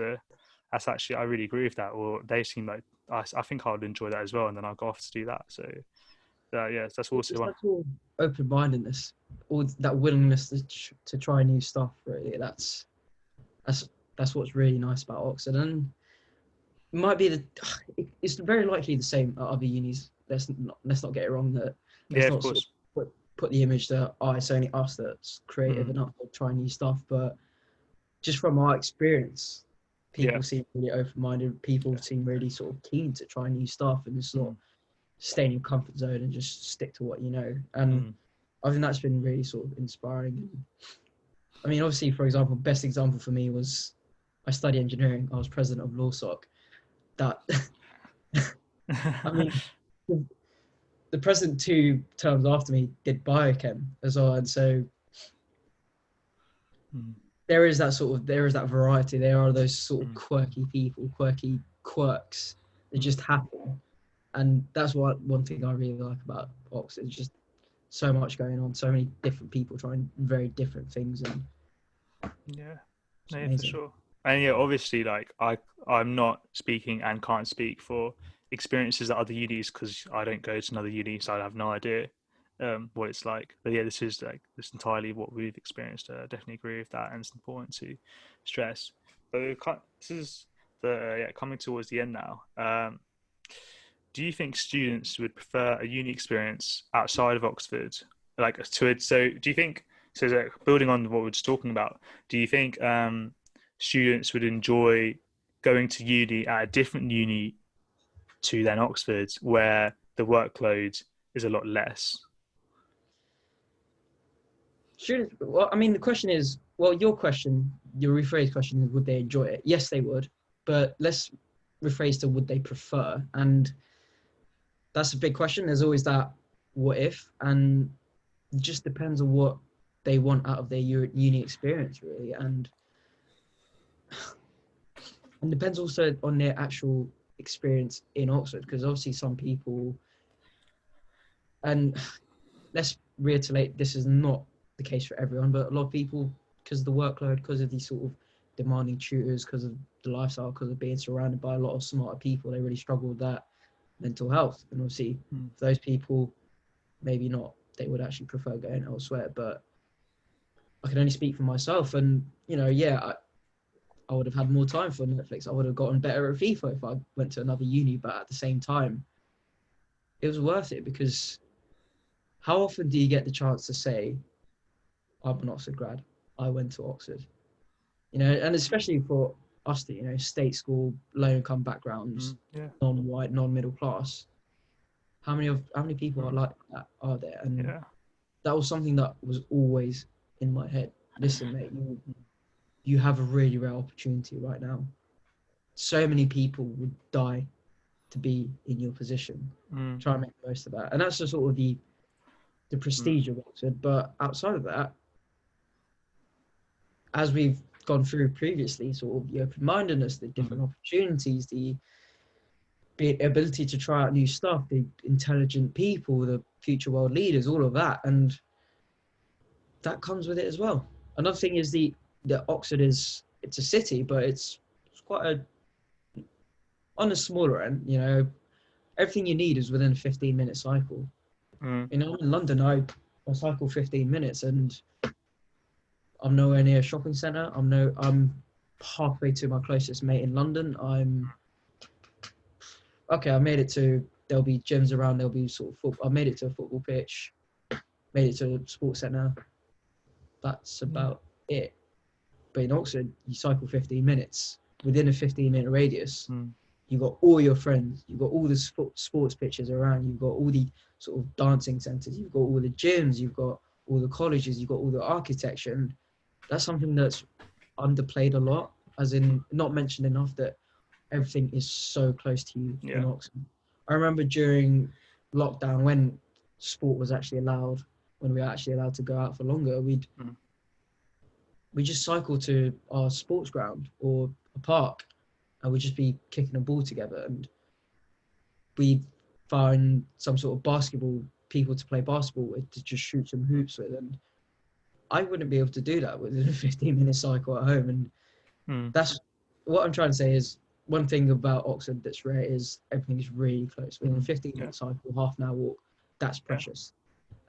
actually I really agree with that, or they seem like I think I would enjoy that as well, and then I'll go off to do that. So. Yeah, that's It's also just one. that sort of open-mindedness, or that willingness to try new stuff. Really, that's that's what's really nice about Oxford, and it might be it's very likely the same at other unis. Let's not get it wrong. That Yeah, let's of not sort of course. put the image that it's only us that's creative Mm, enough to try new stuff. But just from our experience, yeah. people seem really open-minded. People Yeah. seem really sort of keen to try new stuff, and just not Mm, stay in your comfort zone and just stick to what you know. And mm, I think that's been really sort of inspiring. I mean, obviously, for example, best example for me was I study engineering. I was president of LawSoc. That I mean, the president 2 terms after me did biochem as well, and so mm, there is that variety. There are those sort of mm, quirky people, quirky quirks that mm. just happen, and that's what one thing I really like about Oxford. It's just so much going on, so many different people trying very different things, and Yeah, it's no, yeah, for amazing. sure. And yeah, obviously, like I'm not speaking and can't speak for experiences at other unis because I don't go to another uni, so I have no idea what it's like. But yeah, this entirely what we've experienced. I definitely agree with that, and it's important to stress. But this is coming towards the end now. Do you think students would prefer a uni experience outside of Oxford, like to it? So, do you think so? Building on what we are just talking about, do you think students would enjoy going to uni at a different uni to then Oxford, where the workload is a lot less? Students, well, I mean, the question is, well, your rephrased question is, would they enjoy it? Yes, they would, but let's rephrase to would they prefer? And that's a big question. There's always that what if, and it just depends on what they want out of their uni experience, really, and depends also on their actual experience in Oxford, because obviously some people, and let's reiterate, this is not the case for everyone, but a lot of people, because of the workload, because of these sort of demanding tutors, because of the lifestyle, because of being surrounded by a lot of smarter people, they really struggle with that mental health. And obviously, Mm. for those people, maybe not, they would actually prefer going elsewhere. But I can only speak for myself, and I would have had more time for Netflix. I would have gotten better at FIFA if I went to another uni. But at the same time, it was worth it, because how often do you get the chance to say, I'm an Oxford grad, I went to Oxford? And especially for us, state school, low income backgrounds, Mm. Yeah. non-white, non-middle class. How many people are Mm. like that are there? And Yeah. that was something that was always in my head. Listen, mate, you have a really rare opportunity right now. So many people would die to be in your position. Mm. Try and make the most of that. And that's just sort of the Mm. prestige of Oxford. But outside of that, as we've gone through previously, sort of the open-mindedness, the different Mm. opportunities, the ability to try out new stuff, the intelligent people, the future world leaders, all of that, and that comes with it as well. Another thing is the Oxford it's a city, but it's quite on a smaller end. Everything you need is within a 15-minute cycle. Mm. In London, I cycle 15 minutes, and I'm nowhere near a shopping centre. I'm halfway to my closest mate in London. I made it to, there'll be gyms around, there'll be sort of football. I made it to a football pitch, made it to a sports centre. That's Yeah. about it. But in Oxford, you cycle 15 minutes within a 15-minute radius. Mm. You've got all your friends, you've got all the sports pitches around, you've got all the sort of dancing centres, you've got all the gyms, you've got all the colleges, you've got all the architecture, and that's something that's underplayed a lot, as in not mentioned enough, that everything is so close to you in Oxford. I remember during lockdown when sport was actually allowed, when we were actually allowed to go out for longer, we just cycle to our sports ground or a park, and we'd just be kicking a ball together, and we'd find some sort of basketball people to play basketball with, to just shoot some hoops with. And I wouldn't be able to do that within a 15-minute cycle at home. And that's what I'm trying to say is, one thing about Oxford that's rare is everything is really close. Within a 15-minute cycle, half an hour walk, that's precious.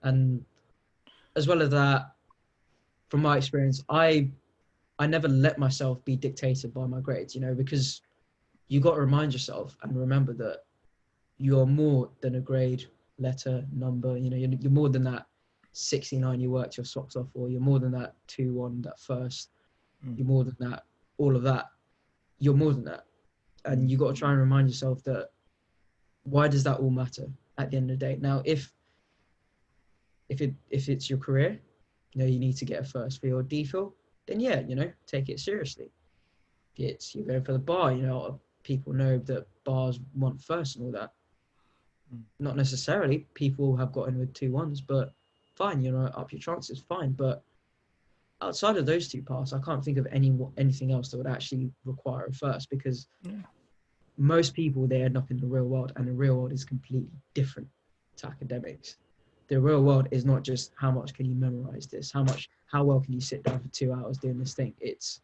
And as well as that, from my experience, I never let myself be dictated by my grades, because you got to remind yourself and remember that you're more than a grade, letter, number. You're more than that 69 you worked your socks off for. You're more than that 2-1, that first. You're more than that, all of that. You're more than that. And you got to try and remind yourself that, why does that all matter at the end of the day? Now, if it's your career, you need to get a first for your DPhil, then take it seriously. If it's you're going for the bar, people know that bars want first and all that. Not necessarily. People have got in with 2-1s, but fine, up your chances, fine. But outside of those two paths, I can't think of anything else that would actually require a first, because most people, they end up in the real world, and the real world is completely different to academics. The real world is not just how much can you memorize this, how well can you sit down for 2 hours doing this thing. It's,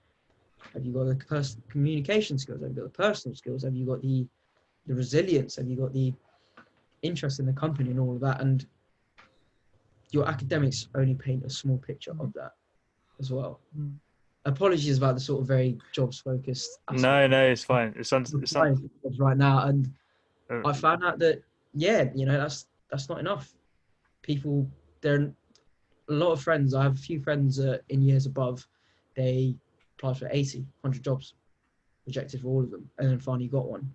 have you got the communication skills? Have you got the personal skills? Have you got the resilience? Have you got the interest in the company and all of that? And your academics only paint a small picture of that as well. Apologies about the sort of very jobs focused aspect. No, it's fine. It's right now, and I found out that that's not enough. People, there are a lot of friends. I have a few friends in years above. They applied for 80, 100 jobs, rejected for all of them, and then finally got one.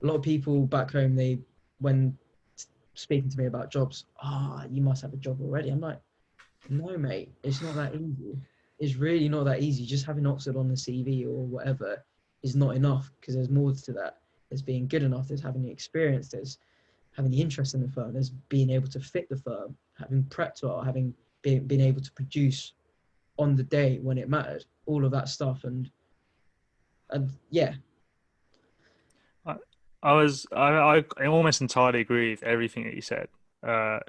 A lot of people back home, when speaking to me about jobs, you must have a job already. I'm like, no, mate, it's not that easy. It's really not that easy. Just having Oxford on the CV or whatever is not enough, because there's more to that. There's being good enough, there's having the experience, there's having the interest in the firm, there's being able to fit the firm, having prepped well, having been able to produce on the day when it mattered, all of that stuff. And yeah. I almost entirely agree with everything that you said, for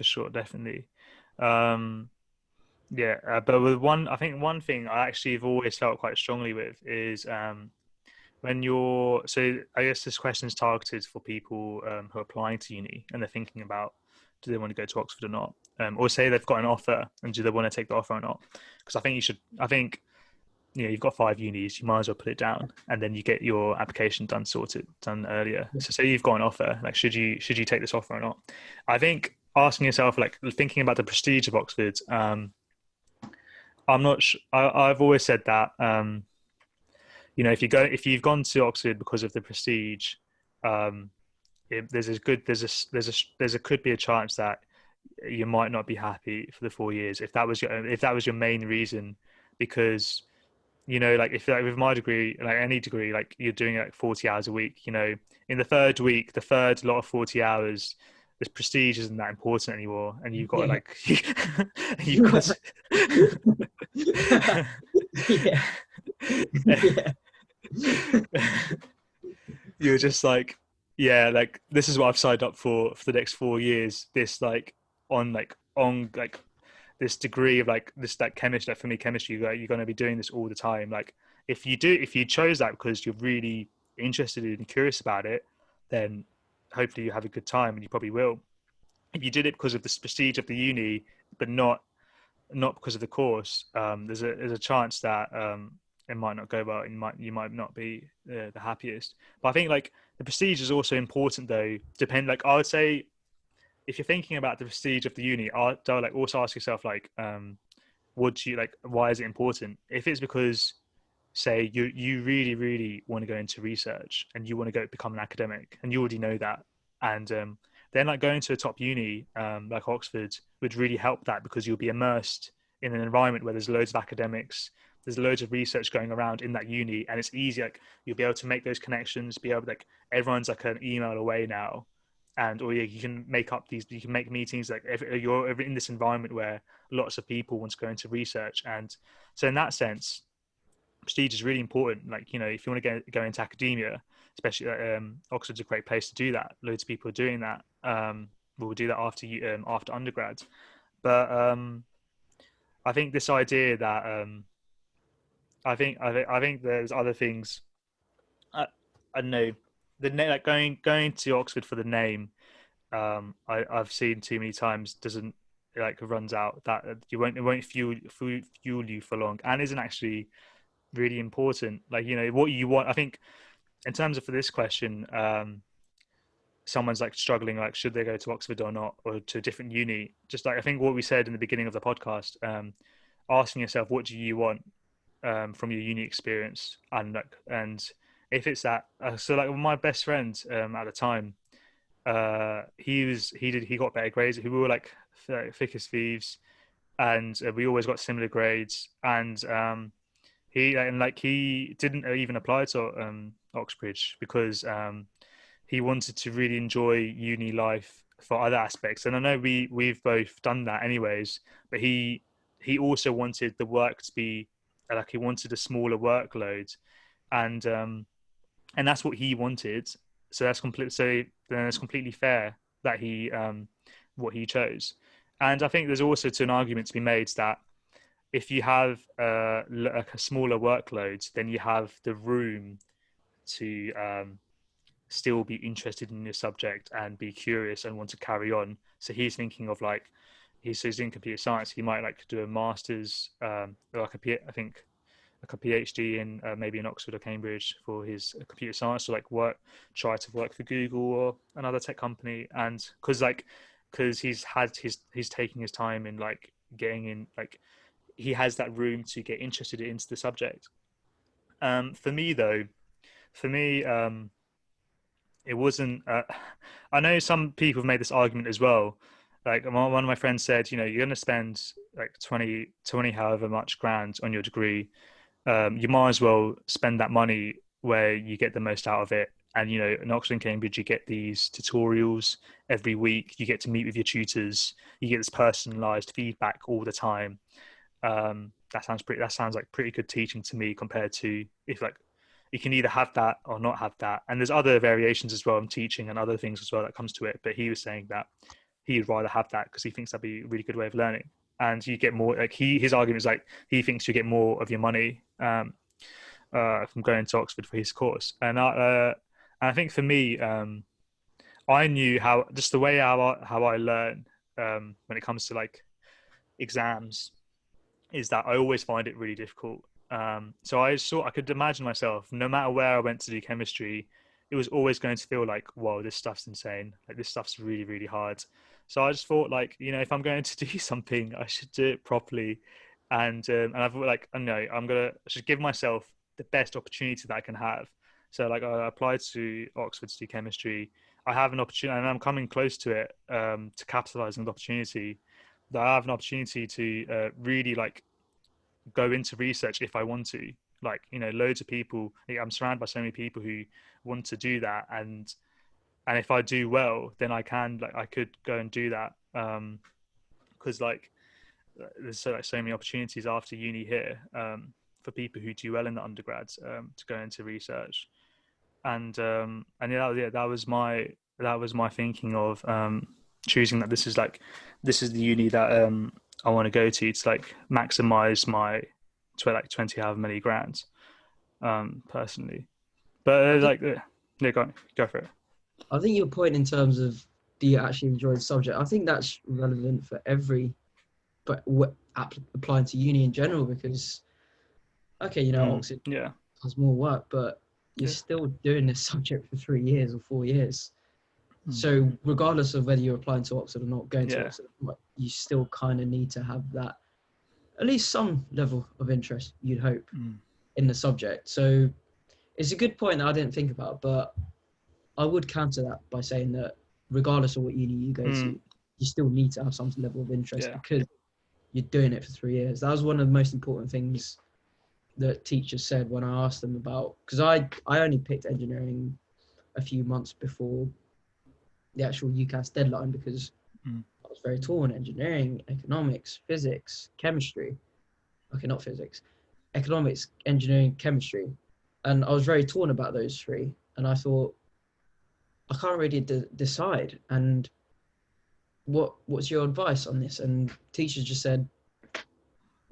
sure, definitely. But with I think one thing I actually have always felt quite strongly with is when so I guess this question is targeted for people who are applying to uni and they're thinking about, do they want to go to Oxford or not, or say they've got an offer and do they want to take the offer or not? Because I think you've got 5 unis, you might as well put it down, and then you get your application done earlier. So say you've got an offer, like should you take this offer or not? I think asking yourself, like thinking about the prestige of Oxford, I'm not sure. I've always said that if you've gone to Oxford because of the prestige, could be a chance that you might not be happy for the 4 years if that was your main reason. Because like with my degree, like any degree, like you're doing it like 40 hours a week, in the third lot of 40 hours, this prestige isn't that important anymore, and you've got you're just like, like this is what I've signed up for the next 4 years, this on this degree of chemistry. For me, chemistry, you're going to be doing this all the time. Like if you chose that because you're really interested and curious about it, then hopefully you have a good time, and you probably will. If you did it because of the prestige of the uni, but not because of the course, there's a chance that it might not go well. You might not be the happiest. But I think like the prestige is also important, though. I would say, if you're thinking about the prestige of the uni, also ask yourself why is it important? If it's because say you really, really want to go into research and you want to go become an academic, and you already know that, and then like going to a top uni like Oxford would really help that, because you'll be immersed in an environment where there's loads of academics, there's loads of research going around in that uni, and it's easy. Like you'll be able to make those connections, be able to, like everyone's like an email away now, and or you can make up these, you can make meetings like if you're in this environment where lots of people want to go into research. And so in that sense, prestige is really important. Like, you know, if you want to go into academia, especially Oxford's a great place to do that. Loads of people are doing that. We'll do that after after undergrad. But I think this idea that I think there's other things. I don't know, like going to Oxford for the name. I've seen too many times doesn't, like, runs out, that it won't fuel you for long, and isn't actually really important. Like, you know, what you want, I think, in terms of for this question, someone's like struggling, like should they go to Oxford or not, or to a different uni, just like I think what we said in the beginning of the podcast, asking yourself what do you want from your uni experience, and like, and if it's that, so like my best friend at the time, he got better grades, we were like thick as thieves, and we always got similar grades, and he didn't even apply to Oxbridge because he wanted to really enjoy uni life for other aspects. And I know we've both done that anyways, but he also wanted the work to be like, he wanted a smaller workload, and that's what he wanted. So then it's completely fair that he what he chose. And I think there's also an argument to be made that if you have like a smaller workload, then you have the room to still be interested in your subject and be curious and want to carry on. So he's thinking of like, he's in computer science, he might like do a master's, like I think like a PhD in maybe in Oxford or Cambridge for his computer science, or like try to work for Google or another tech company. And because he's taking his time in like getting in, like he has that room to get interested into the subject. For me though, it wasn't. I know some people have made this argument as well. Like one of my friends said, you know, you're going to spend like 20 however much grand on your degree. You might as well spend that money where you get the most out of it. And, you know, in Oxford and Cambridge, you get these tutorials every week. You get to meet with your tutors. You get this personalized feedback all the time. That sounds like pretty good teaching to me, compared to if like you can either have that or not have that. And there's other variations as well in teaching and other things as well that comes to it. But he was saying that he'd rather have that because he thinks that'd be a really good way of learning. And you get more, like his argument is like, he thinks you get more of your money from going to Oxford for his course. And I think for me, I knew how, just the way how I learn when it comes to like exams, is that I always find it really difficult. So I could imagine myself, no matter where I went to do chemistry, it was always going to feel like, whoa, this stuff's insane. Like this stuff's really, really hard. So I just thought, like, you know, if I'm going to do something, I should do it properly. And I've like, I know I should give myself the best opportunity that I can have. So like I applied to Oxford to do chemistry. I have an opportunity, and I'm coming close to it, to capitalize on the opportunity. That I have an opportunity to really like go into research if I want to. Like, you know, loads of people, I'm surrounded by so many people who want to do that, and if I do well, then I could go and do that, because like there's so many opportunities after uni here, for people who do well in the undergrads, to go into research. And yeah, that was my thinking of choosing that this is the uni that I want to go to like maximize my like 20 however many grants, personally. But yeah, go for it. I think your point in terms of do you actually enjoy the subject, I think that's relevant for applying to uni in general, because okay, you know, Oxford has more work, but you're still doing this subject for 3 years or 4 years. So regardless of whether you're applying to Oxford or not, going to Oxford, you still kind of need to have that, at least some level of interest, you'd hope, in the subject. So it's a good point that I didn't think about, but I would counter that by saying that regardless of what uni you go to, you still need to have some level of interest because you're doing it for 3 years. That was one of the most important things that teachers said when I asked them about, because I only picked engineering a few months before the actual UCAS deadline because I was very torn: engineering, economics, physics, chemistry. Okay, not physics, economics, engineering, chemistry. And I was very torn about those three. And I thought, I can't really decide. And what's your advice on this? And teachers just said,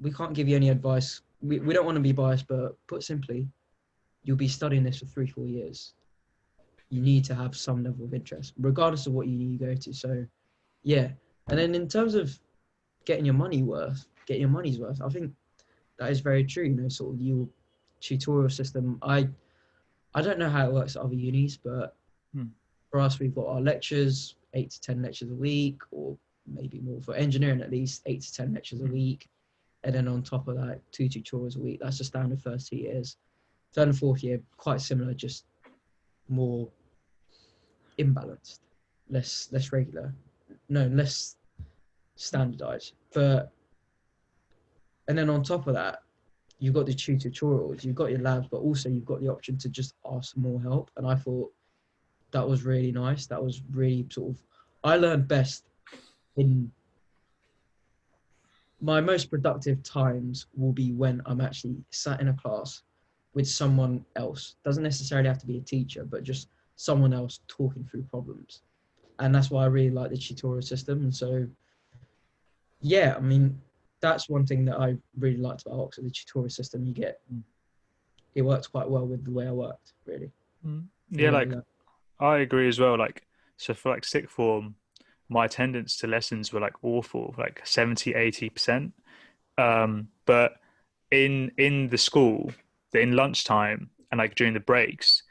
we can't give you any advice. We don't want to be biased, but put simply, you'll be studying this for 3-4 years. You need to have some level of interest, regardless of what uni you go to. So, yeah. And then in terms of getting your money's worth, I think that is very true. You know, sort of your tutorial system. I don't know how it works at other unis, but for us, we've got our lectures, 8 to 10 lectures a week, or maybe more for engineering, at least 8 to 10 lectures a week. And then on top of that, 2 tutorials a week. That's the standard first 2 years. Third and fourth year, quite similar, just more imbalanced, less regular, less standardized. And then on top of that, you've got the tutorials, you've got your labs, but also you've got the option to just ask for more help. And I thought that was really nice. That was really sort of, I learned best in my most productive times will be when I'm actually sat in a class with someone else. Doesn't necessarily have to be a teacher, but just someone else talking through problems. And that's why I really like the tutorial system. And so, yeah, I mean, that's one thing that I really liked about Oxford, the tutorial system. It works quite well with the way I worked, really. Yeah, like I agree as well. Like, so for like sixth form, my attendance to lessons were like awful, like 70-80%. But in the school, in lunchtime and like during the breaks,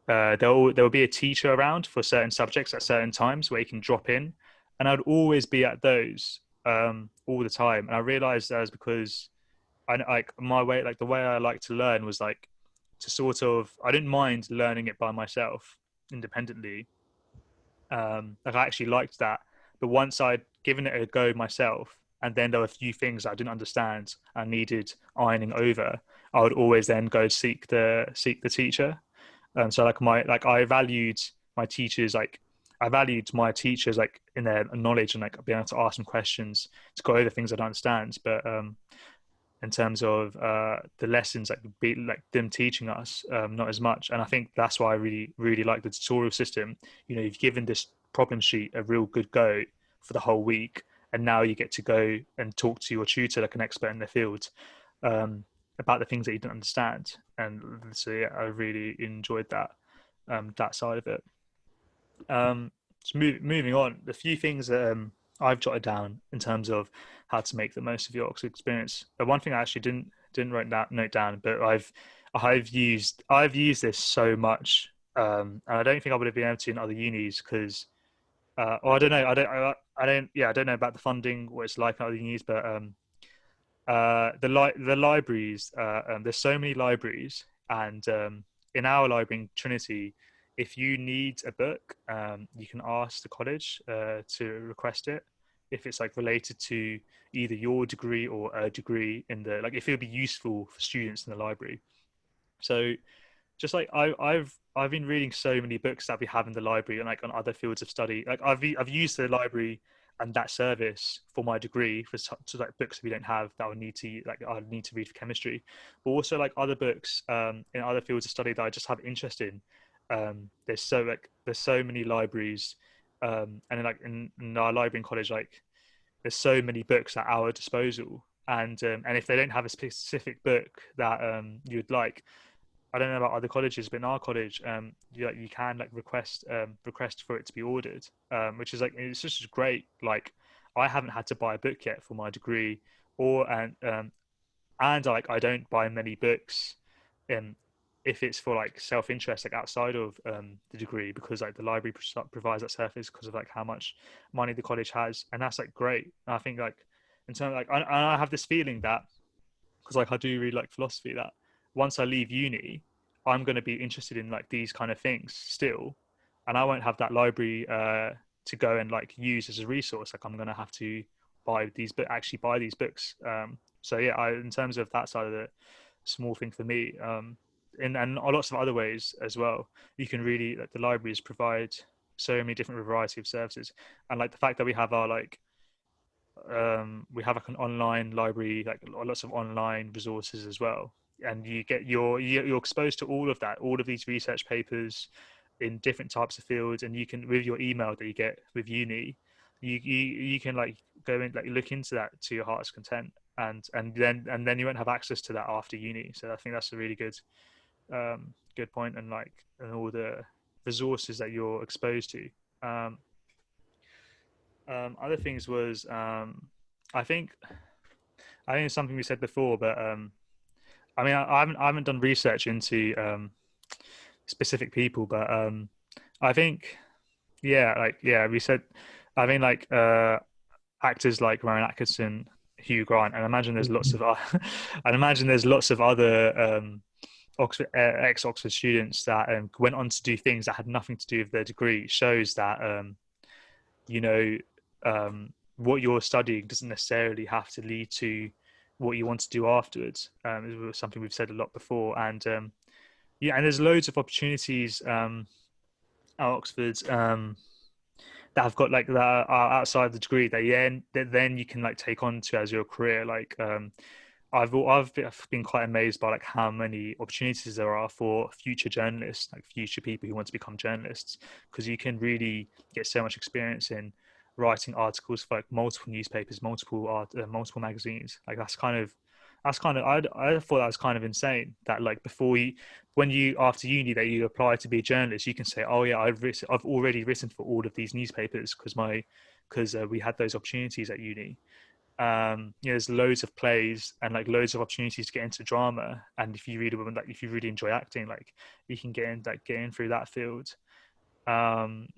there'll be a teacher around for certain subjects at certain times where you can drop in, and I'd always be at those all the time. And I realized that was because I like my way, like the way I like to learn was like to sort of, I didn't mind learning it by myself independently. Like I actually liked that, but once I'd given it a go myself, and then there were a few things I didn't understand and needed ironing over, I would always then go seek the teacher. So I valued my teachers, like I valued my teachers like in their knowledge and like being able to ask them questions to go over things I don't understand. But in terms of the lessons, like them teaching us, not as much. And I think that's why I really like the tutorial system. You know, you've given this problem sheet a real good go for the whole week, and now you get to go and talk to your tutor like an expert in the field about the things that you didn't understand. And so yeah, I really enjoyed that side of it. So moving on, the few things that I've jotted down in terms of how to make the most of your Oxford experience. One thing I actually didn't note down, but I've used this so much, and I don't think I would have been able to in other unis because, or I don't know, I don't know about the funding, what it's like in other unis, but the libraries, there's so many libraries, and in our library in Trinity, if you need a book, you can ask the college to request it if it's like related to either your degree or a degree in the, like if it would be useful for students in the library. So just like I've been reading so many books that we have in the library and like on other fields of study. Like I've used the library and that service for my degree for like books that we don't have that I need to read for chemistry, but also like other books in other fields of study that I just have interest in. There's so many libraries, and in our library in college, like there's so many books at our disposal, and if they don't have a specific book that you'd like, I don't know about other colleges, but in our college, you can like request for it to be ordered, which is like, it's just great. Like I haven't had to buy a book yet for my degree, and like I don't buy many books, if it's for like self-interest, like outside of the degree, because like the library provides that service because of like how much money the college has, and that's like great. And I think like in terms like I have this feeling that because like I do really like philosophy, that once I leave uni, I'm going to be interested in like these kind of things still, and I won't have that library to go and like use as a resource. Like I'm going to have to buy these, but actually buy these books. So yeah, in terms of that side of it, small thing for me. And lots of other ways as well. You can really like the libraries provide so many different variety of services, and like the fact that we have our like we have like an online library, like lots of online resources as well, and you get you're exposed to all of that, all of these research papers in different types of fields, and you can, with your email that you get with uni, you can like go and like look into that to your heart's content, and then you won't have access to that after uni. So I think that's a really good point, and like and all the resources that you're exposed to. um Other things was I think it's something we said before, but I mean I haven't done research into specific people, but I think we said, I mean like actors like Rowan Atkinson, Hugh Grant, and I imagine there's lots of I'd imagine there's lots of other Oxford ex-Oxford students that went on to do things that had nothing to do with their degree. It shows that you know, what you're studying doesn't necessarily have to lead to what you want to do afterwards. It was something we've said a lot before, and yeah, and there's loads of opportunities at Oxford that have got like that are outside the degree that then you can like take on to as your career. Like I've been quite amazed by like how many opportunities there are for future journalists, like future people who want to become journalists, because you can really get so much experience in writing articles for like multiple newspapers, multiple magazines. Like I thought that was kind of insane that like when you after uni that you apply to be a journalist, you can say, oh yeah, I've already written for all of these newspapers because we had those opportunities at uni. There's loads of plays and like loads of opportunities to get into drama, and if you really enjoy acting, like you can get in through that field. um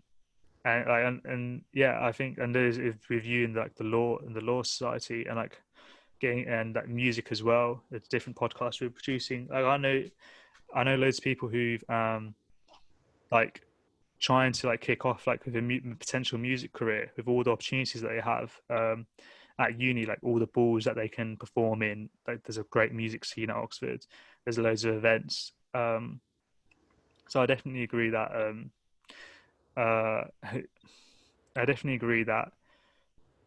and yeah, I think, and there's with you in like the law society, and like getting, and that music as well, the different podcasts we're producing. Like I know loads of people who've like trying to like kick off like with a potential music career, with all the opportunities that they have at uni, like all the balls that they can perform in. Like there's a great music scene at Oxford. There's loads of events. So I definitely agree that uh, I definitely agree that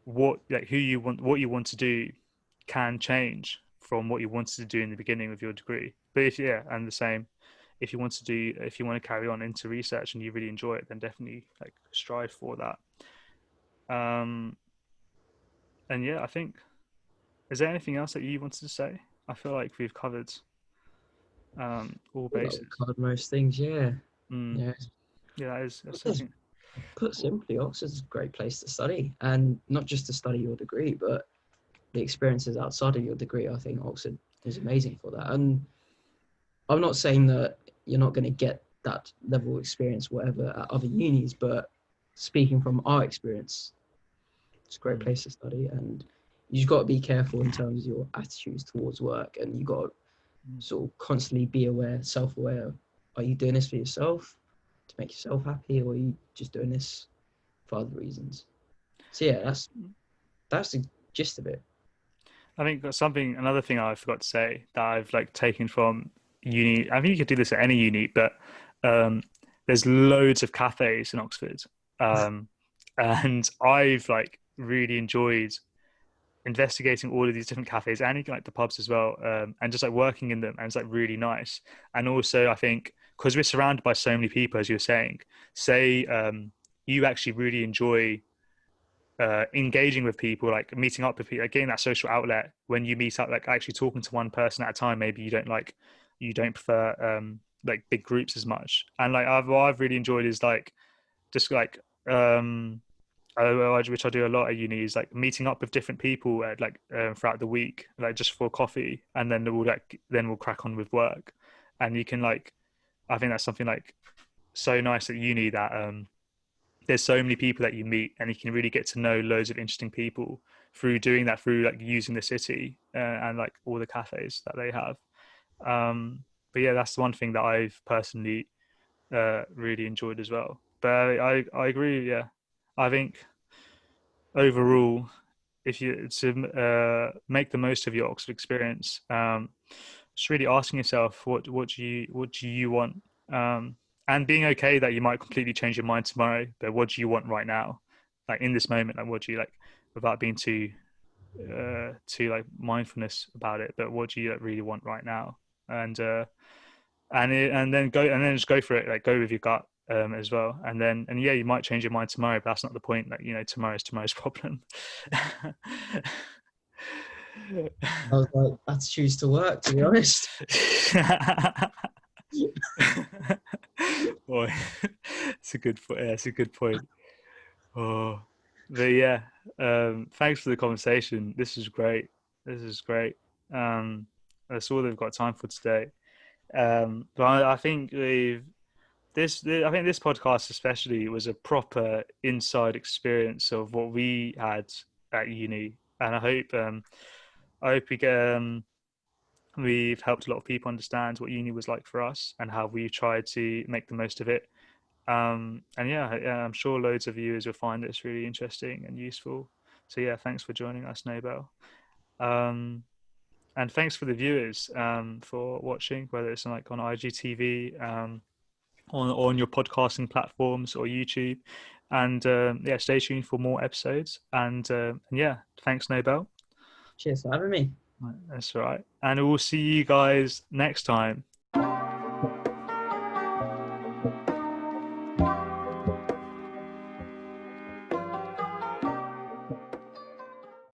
what you want to do can change from what you wanted to do in the beginning of your degree. But and the same, if you want to carry on into research and you really enjoy it, then definitely like strive for that. um and yeah, I think, is there anything else that you wanted to say? I feel like we've covered all Well, that bases. covered most things, yeah. mm. Yeah. Yeah, that's Oxford's- something. Put simply, Oxford's a great place to study, and not just to study your degree, but the experiences outside of your degree. I think Oxford is amazing for that. And I'm not saying that you're not going to get that level of experience, whatever, at other unis, but speaking from our experience, it's a great place to study. And you just got to be careful in terms of your attitudes towards work, and you got to sort of constantly be aware, self-aware. Are you doing this for yourself to make yourself happy, or are you just doing this for other reasons? So yeah, that's the gist of it. I think that's another thing I forgot to say that I've like taken from uni. I think you could do this at any uni, but um, there's loads of cafes in Oxford, um, and I've like really enjoyed investigating all of these different cafes, and even like the pubs as well, and just like working in them, and it's like really nice. And also, I think because we're surrounded by so many people, as you're saying, say you actually really enjoy engaging with people, like meeting up with people, like getting that social outlet when you meet up, like actually talking to one person at a time. Maybe you don't prefer like big groups as much. And like what I've really enjoyed is like just like which I do a lot at uni, is like meeting up with different people at, like throughout the week, like just for coffee, and then we'll crack on with work. And you can like, I think that's something like so nice at uni, that there's so many people that you meet, and you can really get to know loads of interesting people through doing that, through like using the city and like all the cafes that they have. But yeah, that's the one thing that I've personally really enjoyed as well. But I agree. Yeah, I think overall, if you to make the most of your Oxford experience, just really asking yourself what do you want, and being okay that you might completely change your mind tomorrow. But what do you want right now, like in this moment? Like what do you like, without being too like mindfulness about it? But what do you like, really want right now? And and then just go for it. Like go with your gut as well. And yeah, you might change your mind tomorrow, but that's not the point. Like tomorrow is tomorrow's problem. I was like, let's choose to work, to be honest. Boy, it's a good point. Yeah, it's a good point. Oh, but yeah, thanks for the conversation. This is great. This is great. That's all they've got time for today. But I think I think this podcast especially was a proper inside experience of what we had at uni, and I hope we've helped a lot of people understand what uni was like for us and how we tried to make the most of it. And yeah, I'm sure loads of viewers will find this really interesting and useful. So yeah, thanks for joining us, Nobel. Um, and thanks for the viewers for watching, whether it's like on IGTV, on your podcasting platforms or YouTube. And yeah, stay tuned for more episodes. And yeah, thanks, Nobel. Cheers for having me. That's right. And we'll see you guys next time.